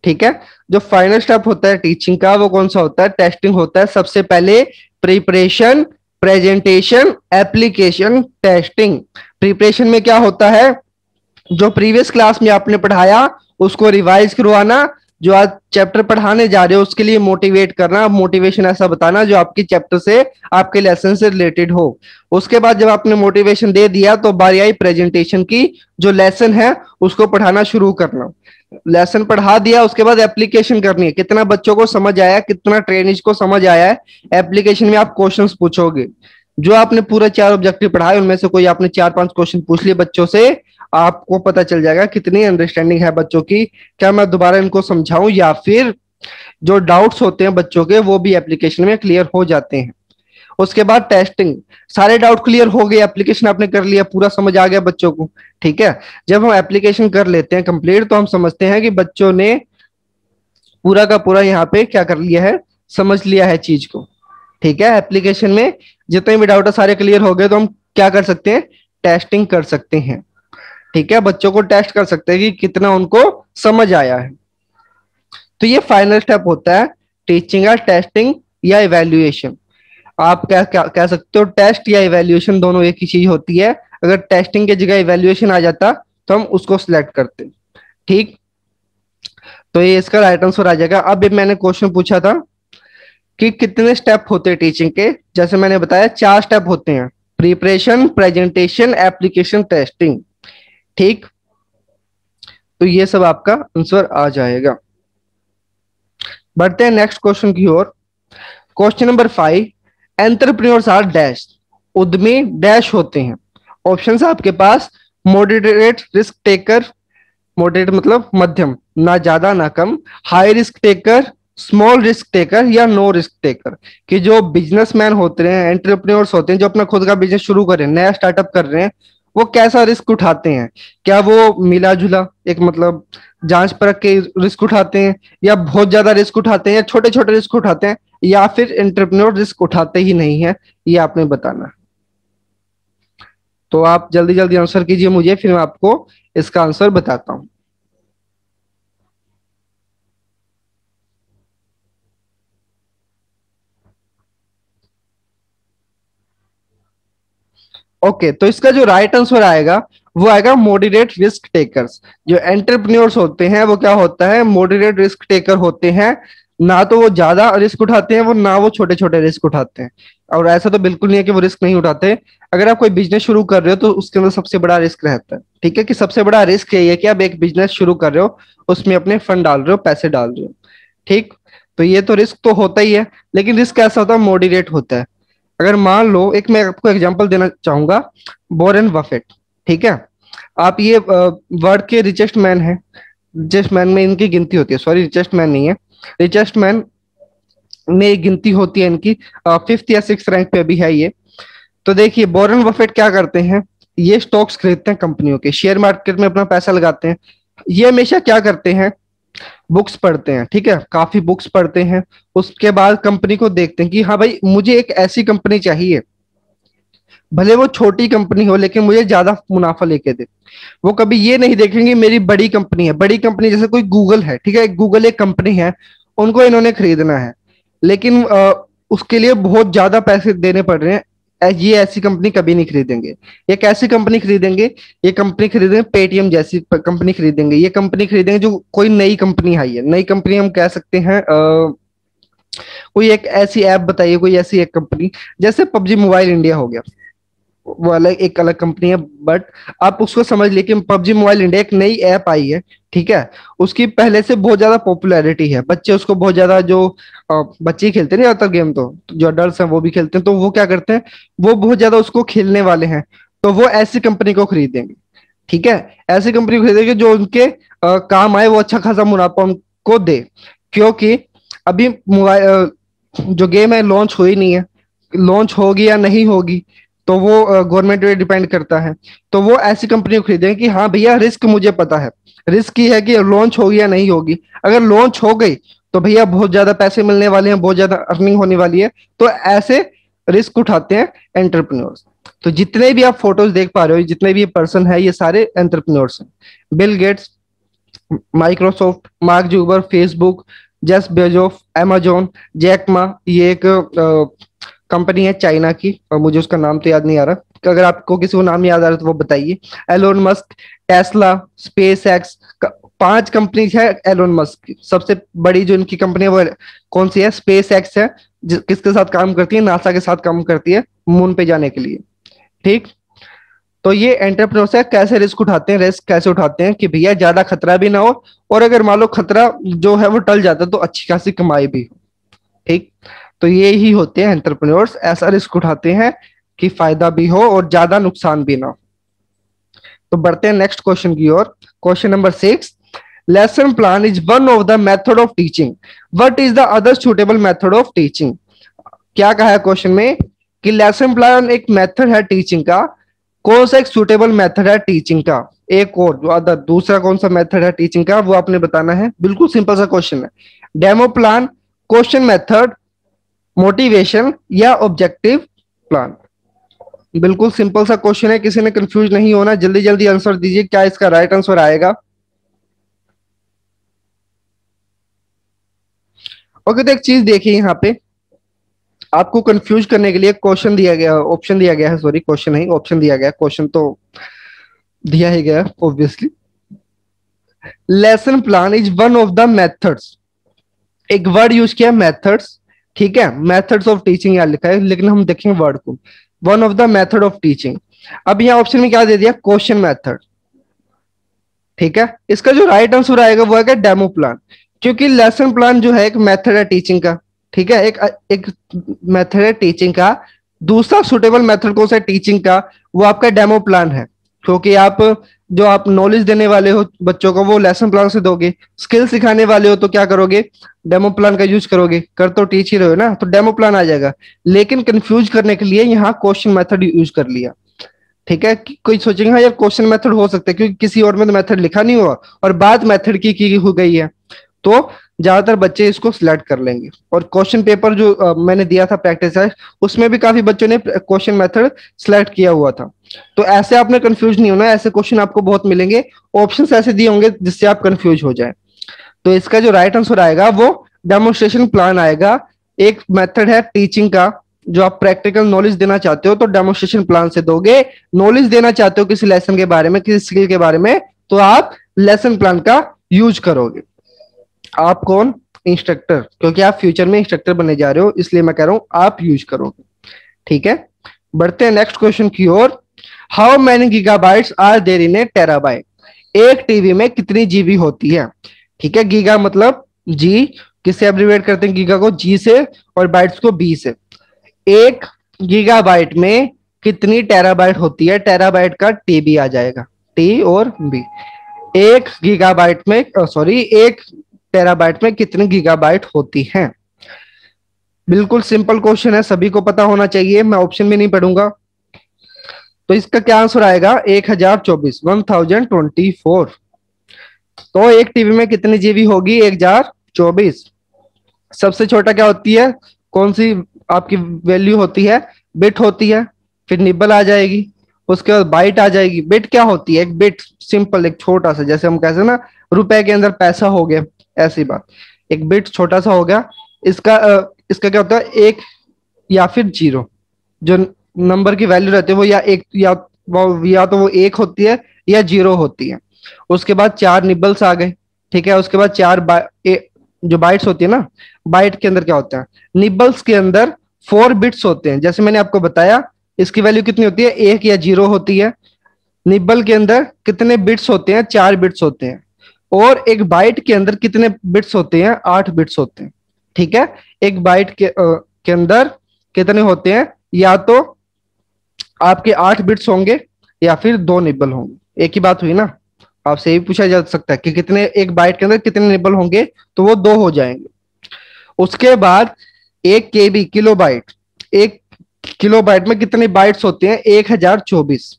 ठीक है। जो फाइनल स्टेप होता है टीचिंग का वो कौन सा होता है? टेस्टिंग होता है। सबसे पहले preparation, presentation, application, testing. Preparation में क्या होता है? जो प्रीवियस क्लास में आपने पढ़ाया उसको रिवाइज करवाना, जो आज चैप्टर पढ़ाने जा रहे हो उसके लिए मोटिवेट करना, मोटिवेशन ऐसा बताना जो आपके चैप्टर से, आपके लेसन से रिलेटेड हो। उसके बाद जब आपने मोटिवेशन दे दिया तो बारी आई प्रेजेंटेशन की, जो लेसन है उसको पढ़ाना शुरू करना। लेसन पढ़ा दिया, उसके बाद एप्लीकेशन करनी है, कितना बच्चों को समझ आया, कितना ट्रेनिज को समझ आया है। एप्लीकेशन में आप क्वेश्चंस पूछोगे, जो आपने पूरा 4 ऑब्जेक्टिव पढ़ाए उनमें से कोई आपने 4-5 क्वेश्चन पूछ लिए बच्चों से, आपको पता चल जाएगा कितनी अंडरस्टैंडिंग है बच्चों की, क्या मैं दोबारा इनको समझाऊं, या फिर जो डाउट्स होते हैं बच्चों के वो भी एप्लीकेशन में क्लियर हो जाते हैं। उसके बाद टेस्टिंग, सारे डाउट क्लियर हो गए, एप्लीकेशन आपने कर लिया, पूरा समझ आ गया बच्चों को, ठीक है। जब हम एप्लीकेशन कर लेते हैं कंप्लीट तो हम समझते हैं कि बच्चों ने पूरा का पूरा यहाँ पे क्या कर लिया है, समझ लिया है चीज को, ठीक है। एप्लीकेशन में जितने भी डाउट है सारे क्लियर हो गए तो हम क्या कर सकते हैं? टेस्टिंग कर सकते हैं, ठीक है। बच्चों को टेस्ट कर सकते हैं कि कितना उनको समझ आया है। तो ये फाइनल स्टेप होता है टीचिंग का, टेस्टिंग या इवेल्युएशन। आप क्या क्या कह सकते हो, टेस्ट या इवेल्युएशन दोनों एक ही चीज होती है। अगर टेस्टिंग की जगह इवेल्युएशन आ जाता तो हम उसको सिलेक्ट करते, ठीक। तो ये इसका राइट आंसर आ जाएगा। अब मैंने क्वेश्चन पूछा था कि कितने स्टेप होते हैं टीचिंग के। जैसे मैंने बताया 4 स्टेप होते हैं, प्रिपरेशन, प्रेजेंटेशन, एप्लीकेशन, टेस्टिंग। ठीक, तो ये सब आपका आंसर आ जाएगा। बढ़ते हैं नेक्स्ट क्वेश्चन की ओर। Question number 5, entrepreneurs are dash, उद्यमी डैश होते हैं। ऑप्शंस आपके पास, मॉडरेट रिस्क टेकर, मॉडरेट मतलब मध्यम, ना ज्यादा ना कम, high risk taker, small risk taker, या नो रिस्क टेकर। कि जो बिजनेसमैन होते हैं, एंटरप्रेन्योर्स होते हैं, जो अपना खुद का बिजनेस शुरू कर रहे हैं, नया स्टार्टअप कर रहे हैं, वो कैसा रिस्क उठाते हैं। क्या वो मिला जुला एक मतलब जांच परख के रिस्क उठाते हैं, या बहुत ज्यादा रिस्क उठाते हैं, या छोटे छोटे रिस्क उठाते हैं, या फिर एंटरप्रेन्योर रिस्क उठाते ही नहीं है। ये आपने बताना है। तो आप जल्दी जल्दी आंसर कीजिए मुझे, फिर मैं आपको इसका आंसर बताता हूं। ओके, तो इसका जो राइट आंसर आएगा वो आएगा मॉडरेट रिस्क टेकर्स। जो एंटरप्रेन्योर्स होते हैं वो क्या होता है, मॉडरेट रिस्क टेकर होते हैं। ना तो वो ज्यादा रिस्क उठाते हैं, वो ना वो छोटे छोटे रिस्क उठाते हैं। और ऐसा तो बिल्कुल नहीं है कि वो रिस्क नहीं उठाते। अगर आप कोई बिजनेस शुरू कर रहे हो तो उसके अंदर सबसे बड़ा रिस्क रहता है। ठीक है, कि सबसे बड़ा रिस्क यही है कि आप एक बिजनेस शुरू कर रहे हो, उसमें अपने फंड डाल रहे हो, पैसे डाल रहे हो। ठीक, तो ये तो रिस्क तो होता ही है, लेकिन रिस्क कैसा होता है, मॉडरेट होता है। अगर मान लो, एक मैं आपको एग्जांपल देना चाहूंगा, वॉरेन बफेट। ठीक है, आप ये वर्ल्ड के रिचेस्ट मैन है, रिचेस्ट मैन में इनकी गिनती होती है, सॉरी रिचेस्ट मैन नहीं है, रिचेस्ट मैन में एक गिनती होती है इनकी, 5th या 6th रैंक पे अभी है ये। तो देखिए वॉरेन बफेट क्या करते हैं, ये स्टॉक्स खरीदते हैं कंपनियों के, शेयर मार्केट में अपना पैसा लगाते हैं। ये हमेशा क्या करते हैं, बुक्स पढ़ते हैं। ठीक है, काफी बुक्स पढ़ते हैं, उसके बाद कंपनी को देखते हैं कि हाँ भाई मुझे एक ऐसी कंपनी चाहिए, भले वो छोटी कंपनी हो लेकिन मुझे ज्यादा मुनाफा लेके दे। वो कभी ये नहीं देखेंगे मेरी बड़ी कंपनी है, बड़ी कंपनी जैसे कोई गूगल है, ठीक है, गूगल एक कंपनी है, उनको इन्होंने खरीदना है, लेकिन उसके लिए बहुत ज्यादा पैसे देने पड़ रहे हैं। ये ऐसी कंपनी कभी नहीं खरीदेंगे। एक ऐसी कंपनी खरीदेंगे, ये कंपनी खरीदेंगे पेटीएम जैसी कंपनी खरीदेंगे, ये कंपनी खरीदेंगे जो कोई नई कंपनी आई है। नई कंपनी हम कह सकते हैं कोई एक ऐसी ऐप बताइए, कोई ऐसी एक कंपनी, जैसे पबजी मोबाइल इंडिया हो गया, वो अलग एक अलग कंपनी है, बट आप उसको समझ लीजिए कि पबजी मोबाइल इंडिया एक नई ऐप आई है। ठीक है, उसकी पहले से बहुत ज्यादा पॉपुलैरिटी है, बच्चे उसको बहुत ज्यादा, जो बच्चे ही खेलते नहीं ज्यादातर गेम, तो जो अडल्ट हैं वो भी खेलते हैं, तो वो क्या करते हैं, वो बहुत ज्यादा उसको खेलने वाले हैं, तो वो ऐसी कंपनी को खरीदेंगे। ठीक है, ऐसी कंपनी को खरीदेंगे जो उनके काम आए, वो अच्छा खासा मुनाफा उनको दे। क्योंकि अभी मोबाइल जो गेम है लॉन्च हुई नहीं है, लॉन्च होगी या नहीं होगी तो वो गवर्नमेंट पे डिपेंड करता है। तो वो ऐसी कंपनी को खरीदेंगे कि हाँ भैया रिस्क मुझे पता है, रिस्क ये है कि लॉन्च होगी या नहीं होगी। अगर लॉन्च हो गई तो भैया बहुत ज्यादा पैसे मिलने वाले हैं, बहुत ज्यादा अर्निंग होने वाली है। तो ऐसे रिस्क उठाते हैं एंटरप्रेन्योर्स। तो जितने भी आप फोटोज देख पा रहे हो, जितने भी पर्सन है, ये सारे एंटरप्रेन्योर्स हैं। Bill Gates, Microsoft, Mark Zuckerberg, Facebook, Jeff Bezos, amazon, Jack Ma, ये एक कंपनी है चाइना की, और मुझे उसका नाम तो याद नहीं आ रहा, कि अगर आपको किसी को नाम याद आ रहा है तो वो बताइए। Elon Musk, Tesla, SpaceX, 5 company है एलोन मस्क की। सबसे बड़ी जो इनकी कंपनी है वो कौन सी है, स्पेस एक्स है, किसके साथ काम करती है, नासा के साथ काम करती है मून पे जाने के लिए। ठीक, तो ये एंटरप्रेन्योर्स है, कैसे रिस्क उठाते हैं, रिस्क कैसे उठाते हैं कि भैया ज्यादा खतरा भी ना हो, और अगर मान लो खतरा जो है वो टल जाता है तो अच्छी खासी कमाई भी हो। ठीक, तो ये ही होते हैं एंटरप्रेन्योर्स, ऐसा रिस्क उठाते हैं कि फायदा भी हो और ज्यादा नुकसान भी ना हो। तो बढ़ते हैं नेक्स्ट क्वेश्चन की ओर। Question number 6, lesson plan is one of the method of teaching, what is the other suitable method of teaching. क्या कहा है क्वेश्चन में कि लेसन प्लान एक मेथड है टीचिंग का, कौन सा एक सुटेबल मेथड है टीचिंग का, एक और जो अदर दूसरा कौन सा मेथड है टीचिंग का, वो आपने बताना है। बिल्कुल सिंपल सा क्वेश्चन है, demo plan, question method, motivation, या ऑब्जेक्टिव प्लान। बिल्कुल सिंपल सा क्वेश्चन है, किसी ने कंफ्यूज नहीं होना, जल्दी जल्दी आंसर दीजिए, क्या इसका राइट आंसर आएगा। ओके, तो एक चीज देखिए यहाँ पे, आपको कंफ्यूज करने के लिए क्वेश्चन दिया गया, ऑप्शन दिया गया है, सॉरी क्वेश्चन नहीं ऑप्शन दिया गया, क्वेश्चन तो दिया ही गया obviously. Lesson plan is one of the methods, एक वर्ड यूज किया मेथड्स, ठीक है, मेथड्स ऑफ टीचिंग यहाँ लिखा है, लेकिन हम देखेंगे वर्ड को, one of the method of teaching. अब यहाँ ऑप्शन में क्या दे दिया, क्वेश्चन मेथड। ठीक है, इसका जो राइट आंसर आएगा वो आएगा डेमो प्लान, क्योंकि लेसन प्लान जो है एक मेथड है टीचिंग का। ठीक है, एक मेथड है टीचिंग का। दूसरा सुटेबल मेथड कौन सा है टीचिंग का, वो आपका डेमो प्लान है, क्योंकि आप जो आप नॉलेज देने वाले हो बच्चों को वो लेसन प्लान से दोगे, स्किल सिखाने वाले हो तो क्या करोगे, डेमो प्लान का यूज करोगे, कर तो टीच ही रहे हो ना, तो डेमो प्लान आ जाएगा। लेकिन कंफ्यूज करने के लिए यहाँ क्वेश्चन मेथड यूज कर लिया। ठीक है, कोई सोचेंगे हाँ यार क्वेश्चन मेथड हो सकता है, क्योंकि किसी और में तो मेथड लिखा नहीं हुआ और बात मेथड की हो गई है, तो ज्यादातर बच्चे इसको सिलेक्ट कर लेंगे। और क्वेश्चन पेपर जो मैंने दिया था प्रैक्टिस है, उसमें भी काफी बच्चों ने क्वेश्चन मेथड सिलेक्ट किया हुआ था। तो ऐसे आपने कंफ्यूज नहीं होना, ऐसे क्वेश्चन आपको बहुत मिलेंगे, ऑप्शंस ऐसे दिए होंगे जिससे आप कंफ्यूज हो जाए। तो इसका जो राइट आंसर आएगा वो डेमोन्स्ट्रेशन प्लान आएगा। एक मेथड है टीचिंग का, जो आप प्रैक्टिकल नॉलेज देना चाहते हो तो डेमोन्स्ट्रेशन प्लान से दोगे, नॉलेज देना चाहते हो किसी लेसन के बारे में, किसी स्किल के बारे में, तो आप लेसन प्लान का यूज करोगे। आप कौन, इंस्ट्रक्टर, क्योंकि आप फ्यूचर में इंस्ट्रक्टर बनने जा रहे हो, इसलिए मैं कह रहा हूं आप यूज करोगे। ठीक है, बढ़ते हैं नेक्स्ट क्वेश्चन की ओर। How many gigabytes are there in a terabyte, एक टीबी में कितनी जीबी होती है। ठीक है, गीगा मतलब जी, किससे एब्रीवेट करते हैं गीगा को, जी से, और बाइट्स को बी से। एक गीगाबाइट में कितनी टेराबाइट होती है, टेराबाइट का टीबी आ जाएगा, टी और बी। एक गीगाबाइट में सॉरी एक टेराबाइट में कितनी गीगाबाइट होती है। बिल्कुल सिंपल क्वेश्चन है, सभी को पता होना चाहिए, मैं ऑप्शन भी नहीं पढ़ूंगा। तो इसका क्या आंसर आएगा, 1024, 1024। तो एक टीबी में कितनी जीबी होगी, 1024। सबसे छोटा क्या होती है, कौन सी आपकी वैल्यू होती है, बिट होती है, फिर निबल आ जाएगी, उसके बाद बाइट आ जाएगी। बिट क्या होती है, एक बिट सिंपल, एक छोटा सा, जैसे हम कहते हैं ना रुपए के अंदर पैसा हो गया, ऐसी बात, एक बिट छोटा सा हो गया। इसका क्या होता है, एक या फिर जीरो, जो नंबर की वैल्यू रहती है वो या एक या तो वो एक होती है या जीरो होती है। उसके बाद चार निबल्स आ गए। ठीक है, उसके बाद जो बाइट्स होती है ना, बाइट के अंदर क्या होता है, निबल्स के अंदर 4 बिट्स होते हैं, जैसे मैंने आपको बताया। इसकी वैल्यू कितनी होती है, एक या जीरो होती है। निबल के अंदर कितने बिट्स होते हैं, 4 बिट्स होते हैं। और एक बाइट के अंदर कितने बिट्स होते हैं, 8 बिट्स होते हैं। ठीक है, एक बाइट के अंदर कितने होते हैं, या तो आपके 8 बिट्स होंगे या फिर 2 निबल होंगे, एक ही बात हुई ना। आपसे ये पूछा जा सकता है कि कितने, एक बाइट के अंदर कितने निबल होंगे, तो वो 2 हो जाएंगे। उसके बाद एक केबी, किलो बाइट, एक किलो बाइट में कितने बाइट्स होते हैं, 1024।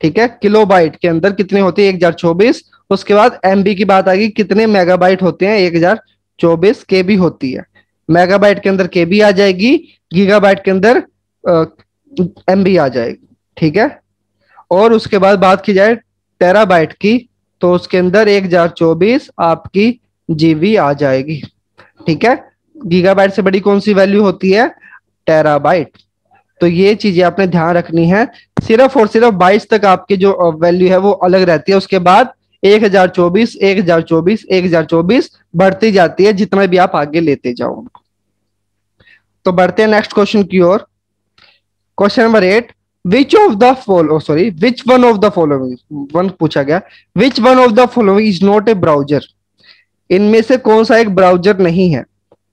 ठीक है, किलो बाइट के अंदर कितने होते हैं, 1024। उसके बाद एमबी की बात आ गई, कितने मेगाबाइट होते हैं, 1024 केबी होती है। मेगाबाइट के अंदर केबी आ जाएगी, गीगाबाइट के अंदर एमबी आ जाएगी। ठीक है, और उसके बाद बात की जाए टेराबाइट की, तो उसके अंदर 1024 आपकी जीबी आ जाएगी। ठीक है, गीगाबाइट से बड़ी कौन सी वैल्यू होती है, टेराबाइट। तो ये चीजें आपने ध्यान रखनी है, सिर्फ और सिर्फ 22 तक आपकी जो वैल्यू है वो अलग रहती है। उसके बाद 1024 1024 1024 बढ़ती जाती है जितना भी आप आगे लेते जाओ। तो बढ़ते हैं नेक्स्ट क्वेश्चन की ओर। Question number 8, which one of the following, one पूछा गया, which one of the following is not a browser, इनमें से कौन सा एक ब्राउजर नहीं है।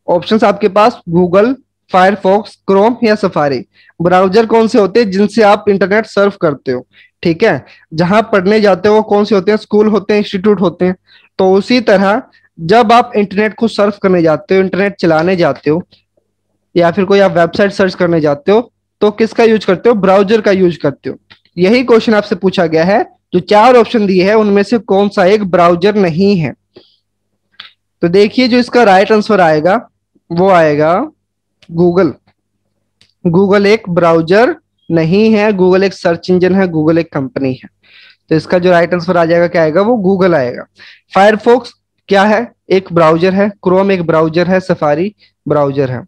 ऑप्शंस आपके पास गूगल, फायरफॉक्स, क्रोम या सफारी। ब्राउजर कौन से होते हैं, जिनसे आप इंटरनेट सर्फ करते हो। ठीक है, जहां पढ़ने जाते हो वो कौन से होते हैं, स्कूल होते हैं, इंस्टीट्यूट होते हैं। तो उसी तरह जब आप इंटरनेट को सर्फ करने जाते हो, इंटरनेट चलाने जाते हो, या फिर कोई आप वेबसाइट सर्च करने जाते हो, तो किसका यूज करते हो, ब्राउजर का यूज करते हो। यही क्वेश्चन आपसे पूछा गया है, जो 4 ऑप्शन दिए हैं उनमें से कौन सा एक ब्राउजर नहीं है। तो देखिए जो इसका राइट आंसर आएगा वो आएगा गूगल। गूगल एक ब्राउजर नहीं है, गूगल एक सर्च इंजन है, गूगल एक कंपनी है। तो इसका जो राइट आंसर आ जाएगा क्या आएगा, वो गूगल आएगा। फायरफॉक्स क्या है, एक ब्राउजर है। क्रोम एक ब्राउजर है। सफारी ब्राउजर है।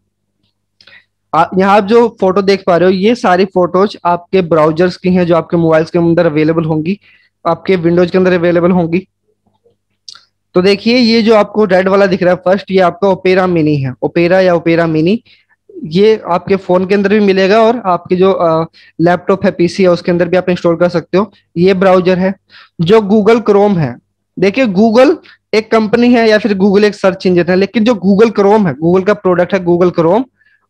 यहाँ आप जो फोटो देख पा रहे हो, ये सारी फोटोज आपके ब्राउजर्स की हैं, जो आपके मोबाइल्स के अंदर अवेलेबल होंगी, आपके विंडोज के अंदर अवेलेबल होंगी। तो देखिए ये जो आपको रेड वाला दिख रहा है फर्स्ट, ये आपका ओपेरा मिनी है, ओपेरा या ओपेरा मिनी। ये आपके फोन के अंदर भी मिलेगा और आपके जो लैपटॉप है, पीसी है, उसके अंदर भी आप इंस्टॉल कर सकते हो। ये ब्राउजर है। जो गूगल क्रोम है, देखिए गूगल एक कंपनी है या फिर गूगल एक सर्च इंजन है, लेकिन जो गूगल क्रोम है, गूगल का प्रोडक्ट है गूगल क्रोम,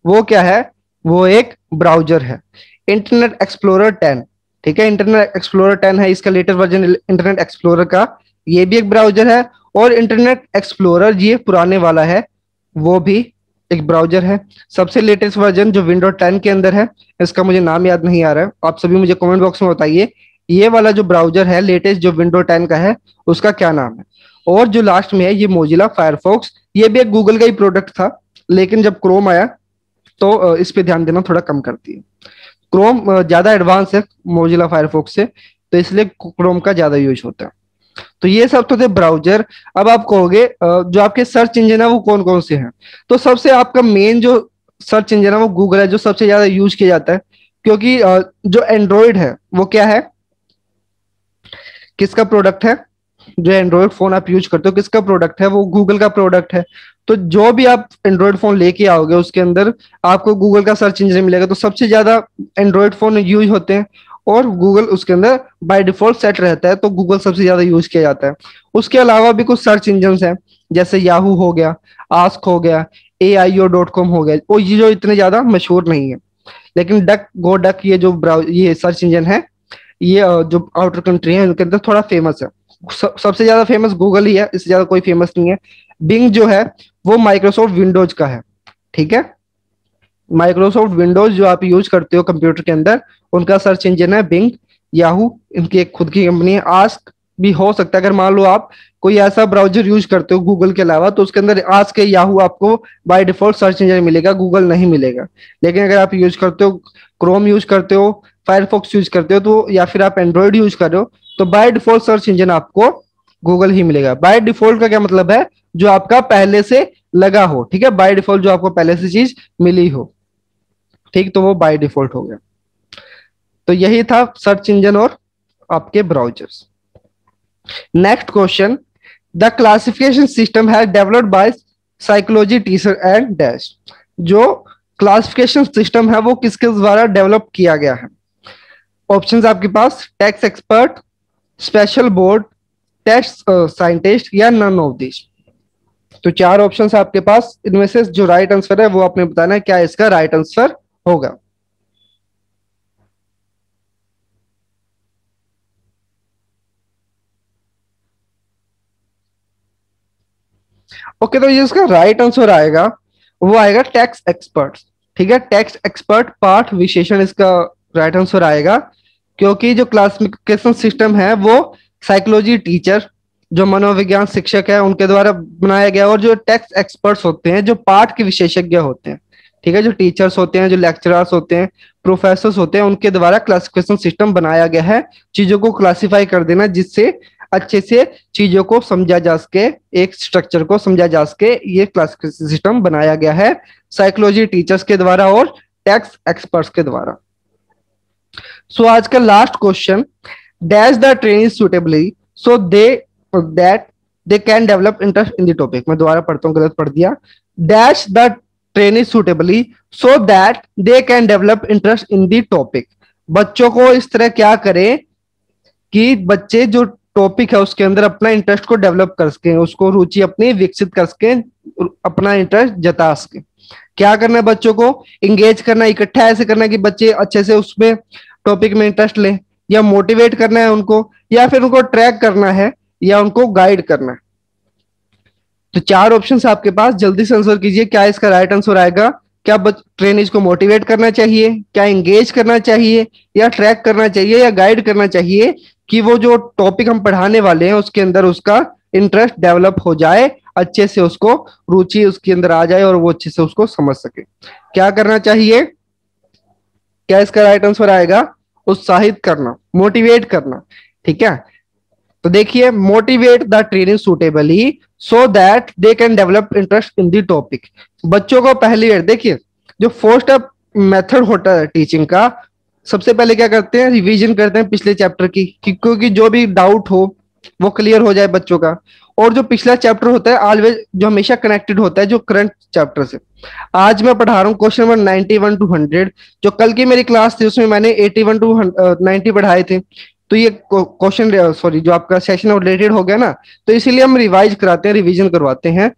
वो क्या है? वो एक ब्राउजर है। इंटरनेट एक्सप्लोरर 10, ठीक है, इंटरनेट एक्सप्लोरर 10 है, इसका लेटेस्ट वर्जन इंटरनेट एक्सप्लोरर का, ये भी एक ब्राउजर है। और इंटरनेट एक्सप्लोरर ये पुराने वाला है, वो भी एक ब्राउजर है। सबसे लेटेस्ट वर्जन जो विंडो 10 के अंदर है, इसका मुझे नाम याद नहीं आ रहा है, आप सभी मुझे कमेंट बॉक्स में बताइए ये वाला जो ब्राउजर है लेटेस्ट जो विंडो 10 का है, उसका क्या नाम है। और जो लास्ट में है ये मोजिला फायरफॉक्स, ये भी एक गूगल का ही प्रोडक्ट था, लेकिन जब क्रोम आया तो इस पे ध्यान देना थोड़ा कम करती है। क्रोम ज्यादा एडवांस है मोजिला फायरफॉक्स से, तो इसलिए क्रोम का ज्यादा यूज होता है। तो ये सब तो थे ब्राउजर। अब आप कहोगे जो आपके सर्च इंजन है वो कौन कौन से हैं? तो सबसे आपका मेन जो सर्च इंजन है वो गूगल है, जो सबसे ज्यादा यूज किया जाता है। क्योंकि जो एंड्रॉयड है वो क्या है, किसका प्रोडक्ट है? जो एंड्रॉयड फोन आप यूज करते हो किसका प्रोडक्ट है? वो गूगल का प्रोडक्ट है। तो जो भी आप एंड्रॉयड फोन लेके आओगे उसके अंदर आपको गूगल का सर्च इंजन मिलेगा। तो सबसे ज्यादा एंड्रॉयड फोन यूज होते हैं और गूगल उसके अंदर बाय डिफॉल्ट सेट रहता है, तो गूगल सबसे ज्यादा यूज किया जाता है। उसके अलावा भी कुछ सर्च इंजन हैं, जैसे याहू हो गया, आस्क हो गया, AIO.com हो गया, वो ये जो इतने ज्यादा मशहूर नहीं है। लेकिन डक गो डक ये जो ये सर्च इंजन है, ये जो आउटर कंट्री है उनके अंदर थोड़ा फेमस है। सबसे ज्यादा फेमस गूगल ही है, इससे ज्यादा कोई फेमस नहीं है। बिंग जो है वो माइक्रोसॉफ्ट विंडोज का है, ठीक है। माइक्रोसॉफ्ट विंडोज जो आप यूज करते हो कंप्यूटर के अंदर, उनका सर्च इंजन है बिंग। याहू इनकी एक खुद की कंपनी है। आस्क भी हो सकता है, अगर मान लो आप कोई ऐसा ब्राउजर यूज करते हो गूगल के अलावा, तो उसके अंदर आस्क है, याहू आपको बाय डिफॉल्ट सर्च इंजन मिलेगा, गूगल नहीं मिलेगा। लेकिन अगर आप यूज करते हो, क्रोम यूज करते हो, फायरफॉक्स यूज करते हो, तो या फिर आप एंड्रॉइड यूज कर रहे हो, तो बाय डिफॉल्ट सर्च इंजन आपको गूगल ही मिलेगा। बाय डिफॉल्ट का क्या मतलब है? जो आपका पहले से लगा हो, ठीक है, बाय डिफॉल्ट जो आपको पहले से चीज मिली हो, ठीक, तो वो बाय डिफॉल्ट हो गया। तो यही था सर्च इंजन और आपके browsers. Next question, the classification system है developed by psychology teacher and dash. जो क्लासिफिकेशन सिस्टम है वो किसके द्वारा डेवलप किया गया है? ऑप्शंस आपके पास, text expert, special board, text scientist, या नन ऑफ दिस। तो चार ऑप्शंस आपके पास, इनमें से जो राइट आंसर है वो आपने बताना है क्या इसका राइट आंसर होगा। ओके, तो ये इसका राइट आंसर आएगा, वो आएगा टैक्स एक्सपर्ट, ठीक है। टैक्स एक्सपर्ट पाठ विशेषण इसका राइट आंसर आएगा। क्योंकि जो क्लासिफिकेशन सिस्टम है वो साइकोलॉजी टीचर, जो मनोविज्ञान शिक्षक है, उनके द्वारा बनाया गया। और जो टैक्स एक्सपर्ट्स होते हैं, जो पाठ के विशेषज्ञ होते हैं, ठीक है, जो टीचर्स होते हैं, जो लेक्चरर्स होते हैं, प्रोफेसर्स होते हैं, उनके द्वारा क्लासिफिकेशन सिस्टम बनाया गया है, चीजों को क्लासिफाई कर देना, जिससे अच्छे से चीजों को समझा जा सके, एक स्ट्रक्चर को समझा जा सके। ये क्लासिफिकेशन सिस्टम बनाया गया है साइकोलॉजी टीचर्स के द्वारा और टैक्स एक्सपर्ट्स के द्वारा। सो आज का last question, dash the train suitably so they that they can develop interest in the topic. मैं दोबारा पढ़ता हूँ, गलत पढ़ दिया। Dash the train suitably so that they can develop interest in the topic. बच्चों को इस तरह क्या करें कि बच्चे जो टॉपिक है उसके अंदर अपना इंटरेस्ट को डेवलप कर सके, उसको रुचि अपनी विकसित कर सके, अपना इंटरेस्ट जता सके। क्या करना है? बच्चों को इंगेज करना, इकट्ठा ऐसे करना है कि बच्चे अच्छे से उसमें टॉपिक में इंटरेस्ट लें, या मोटिवेट करना है उनको, या फिर उनको ट्रैक करना है, या उनको गाइड करना है। तो चार ऑप्शंस आपके पास, जल्दी से आंसर कीजिए क्या इसका राइट आंसर आएगा। क्या ट्रेनिज को मोटिवेट करना चाहिए, क्या इंगेज करना चाहिए, या ट्रैक करना चाहिए, या गाइड करना चाहिए, कि वो जो टॉपिक हम पढ़ाने वाले हैं उसके अंदर उसका इंटरेस्ट डेवलप हो जाए, अच्छे से उसको रुचि उसके अंदर आ जाए और वो अच्छे से उसको समझ सके। क्या करना चाहिए? क्या इसका राइट आंसर आएगा? उत्साहित करना, मोटिवेट करना, ठीक है। तो देखिए, motivate the training suitably so that they can develop interest in the topic. बच्चों को पहली बार देखिए, जो फर्स्ट मेथड होता है टीचिंग का, सबसे पहले क्या करते हैं? रिवीजन करते हैं पिछले चैप्टर की, क्योंकि जो भी डाउट हो वो क्लियर हो जाए बच्चों का। और जो पिछला चैप्टर होता है ऑलवेज जो हमेशा कनेक्टेड होता है जो करंट चैप्टर से। आज मैं पढ़ा रहा हूँ क्वेश्चन नंबर 91 टू 100। जो कल की मेरी क्लास थी उसमें मैंने 81 टू 90 पढ़ाए थे। तो ये क्वेश्चन सॉरी जो आपका सेशन रिलेटेड हो गया ना, तो इसीलिए हम रिवाइज कराते हैं, रिवीजन करवाते हैं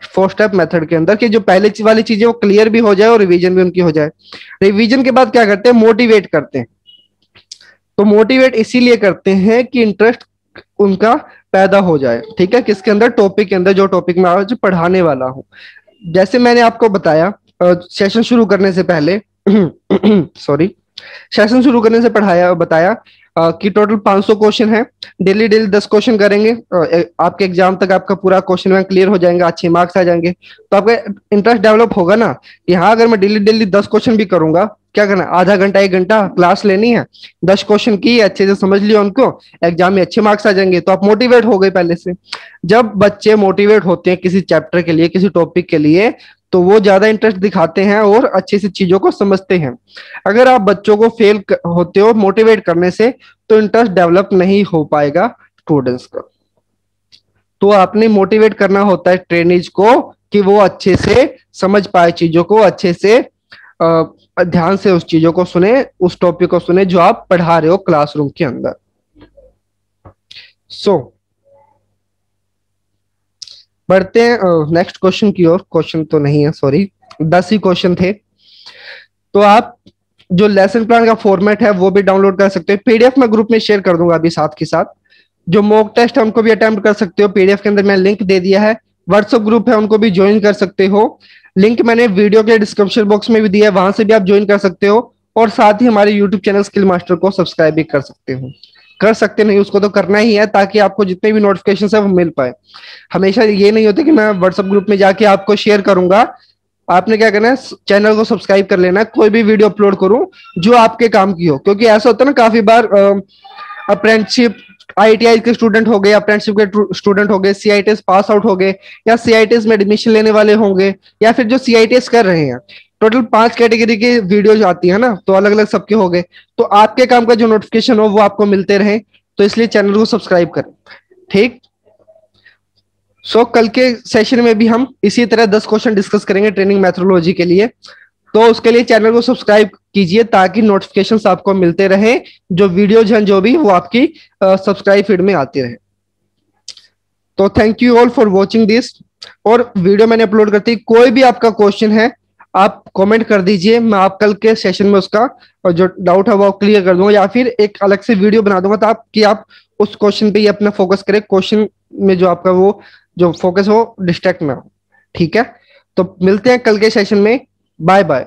4 स्टेप मेथड के अंदर, कि जो पहले वाली चीजें वो क्लियर भी हो जाए और रिवीजन भी उनकी हो जाए। रिवीजन के बाद क्या करते हैं, मोटिवेट करते हैं। तो मोटिवेट इसीलिए करते हैं कि इंटरेस्ट उनका पैदा हो जाए, ठीक है, किसके अंदर, टॉपिक के अंदर, जो टॉपिक मैं आज पढ़ाने वाला हूँ। जैसे मैंने आपको बताया सेशन शुरू करने से पहले सॉरी, सेशन शुरू करने से पढ़ाया बताया कि टोटल 500 क्वेश्चन है। डेली डेली 10 क्वेश्चन करेंगे, आपके एग्जाम तक आपका पूरा क्वेश्चन बैंक क्लियर हो जाएगा, अच्छे मार्क्स आ जाएंगे। तो आपका इंटरेस्ट डेवलप होगा ना कि हाँ, अगर मैं डेली डेली 10 क्वेश्चन भी करूंगा, क्या करना, आधा घंटा 1 घंटा क्लास लेनी है, 10 क्वेश्चन की अच्छे से समझ लिया उनको, एग्जाम में अच्छे मार्क्स आ जाएंगे, तो आप मोटिवेट हो गए पहले से। जब बच्चे मोटिवेट होते हैं किसी चैप्टर के लिए, किसी टॉपिक के लिए, तो वो ज्यादा इंटरेस्ट दिखाते हैं और अच्छे से चीजों को समझते हैं। अगर आप बच्चों को फेल होते हो मोटिवेट करने से, तो इंटरेस्ट डेवलप नहीं हो पाएगा स्टूडेंट्स का। तो आपने मोटिवेट करना होता है ट्रेनीज को कि वो अच्छे से समझ पाए चीजों को, अच्छे से ध्यान से उस चीजों को सुने, उस टॉपिक को सुने जो आप पढ़ा रहे हो क्लासरूम के अंदर। सो बढ़ते हैं नेक्स्ट क्वेश्चन की ओर। क्वेश्चन तो नहीं है, सॉरी, 10 ही क्वेश्चन थे। तो आप जो लेसन प्लान का फॉर्मेट है वो भी डाउनलोड कर सकते हो, पीडीएफ में ग्रुप में शेयर कर दूंगा अभी साथ के साथ। जो मॉक टेस्ट है उनको भी अटेम्प्ट कर सकते हो, पीडीएफ के अंदर मैं लिंक दे दिया है। व्हाट्सएप ग्रुप है उनको भी ज्वाइन कर सकते हो, लिंक मैंने वीडियो के डिस्क्रिप्शन बॉक्स में भी दिया है, वहां से भी आप ज्वाइन कर सकते हो। और साथ ही हमारे यूट्यूब चैनल स्किल मास्टर को सब्सक्राइब भी कर सकते हो। कर सकते नहीं, उसको तो करना ही है, ताकि आपको जितने भी नोटिफिकेशन है वो मिल पाए। हमेशा ये नहीं होता कि मैं व्हाट्सएप ग्रुप में जाके आपको शेयर करूंगा। आपने क्या करना है, चैनल को सब्सक्राइब कर लेना है, कोई भी वीडियो अपलोड करूं जो आपके काम की हो। क्योंकि ऐसा होता है ना, काफी बार अप्रेंटिसशिप आईटीआई के स्टूडेंट हो गए, अप्रेंटिसशिप के स्टूडेंट हो गए, सीआईटीएस पास आउट हो गए, या सीआईटीएस में एडमिशन लेने वाले होंगे, या फिर जो सीआईटीएस कर रहे हैं। टोटल 5 कैटेगरी की वीडियोज आती है ना, तो अलग अलग सबके हो गए। तो आपके काम का जो नोटिफिकेशन हो वो आपको मिलते रहे, तो इसलिए चैनल को सब्सक्राइब करें, ठीक। कल के सेशन में भी हम इसी तरह 10 क्वेश्चन डिस्कस करेंगे ट्रेनिंग मैथोडोलॉजी के लिए। तो उसके लिए चैनल को सब्सक्राइब कीजिए ताकि नोटिफिकेशंस आपको मिलते रहे, जो वीडियोज हैं जो भी, वो आपकी सब्सक्राइब फीड में आती रहे। तो thank you all for watching this. और वीडियो मैंने अपलोड करती, कोई भी आपका क्वेश्चन है आप कमेंट कर दीजिए, मैं आप कल के सेशन में उसका और जो डाउट है वो क्लियर कर दूंगा, या फिर एक अलग से वीडियो बना दूंगा, तो आप उस क्वेश्चन पे ही अपना फोकस करें, क्वेश्चन में जो आपका वो जो फोकस हो डिस्ट्रैक्ट ना हो, ठीक है। तो मिलते हैं कल के सेशन में, बाय बाय।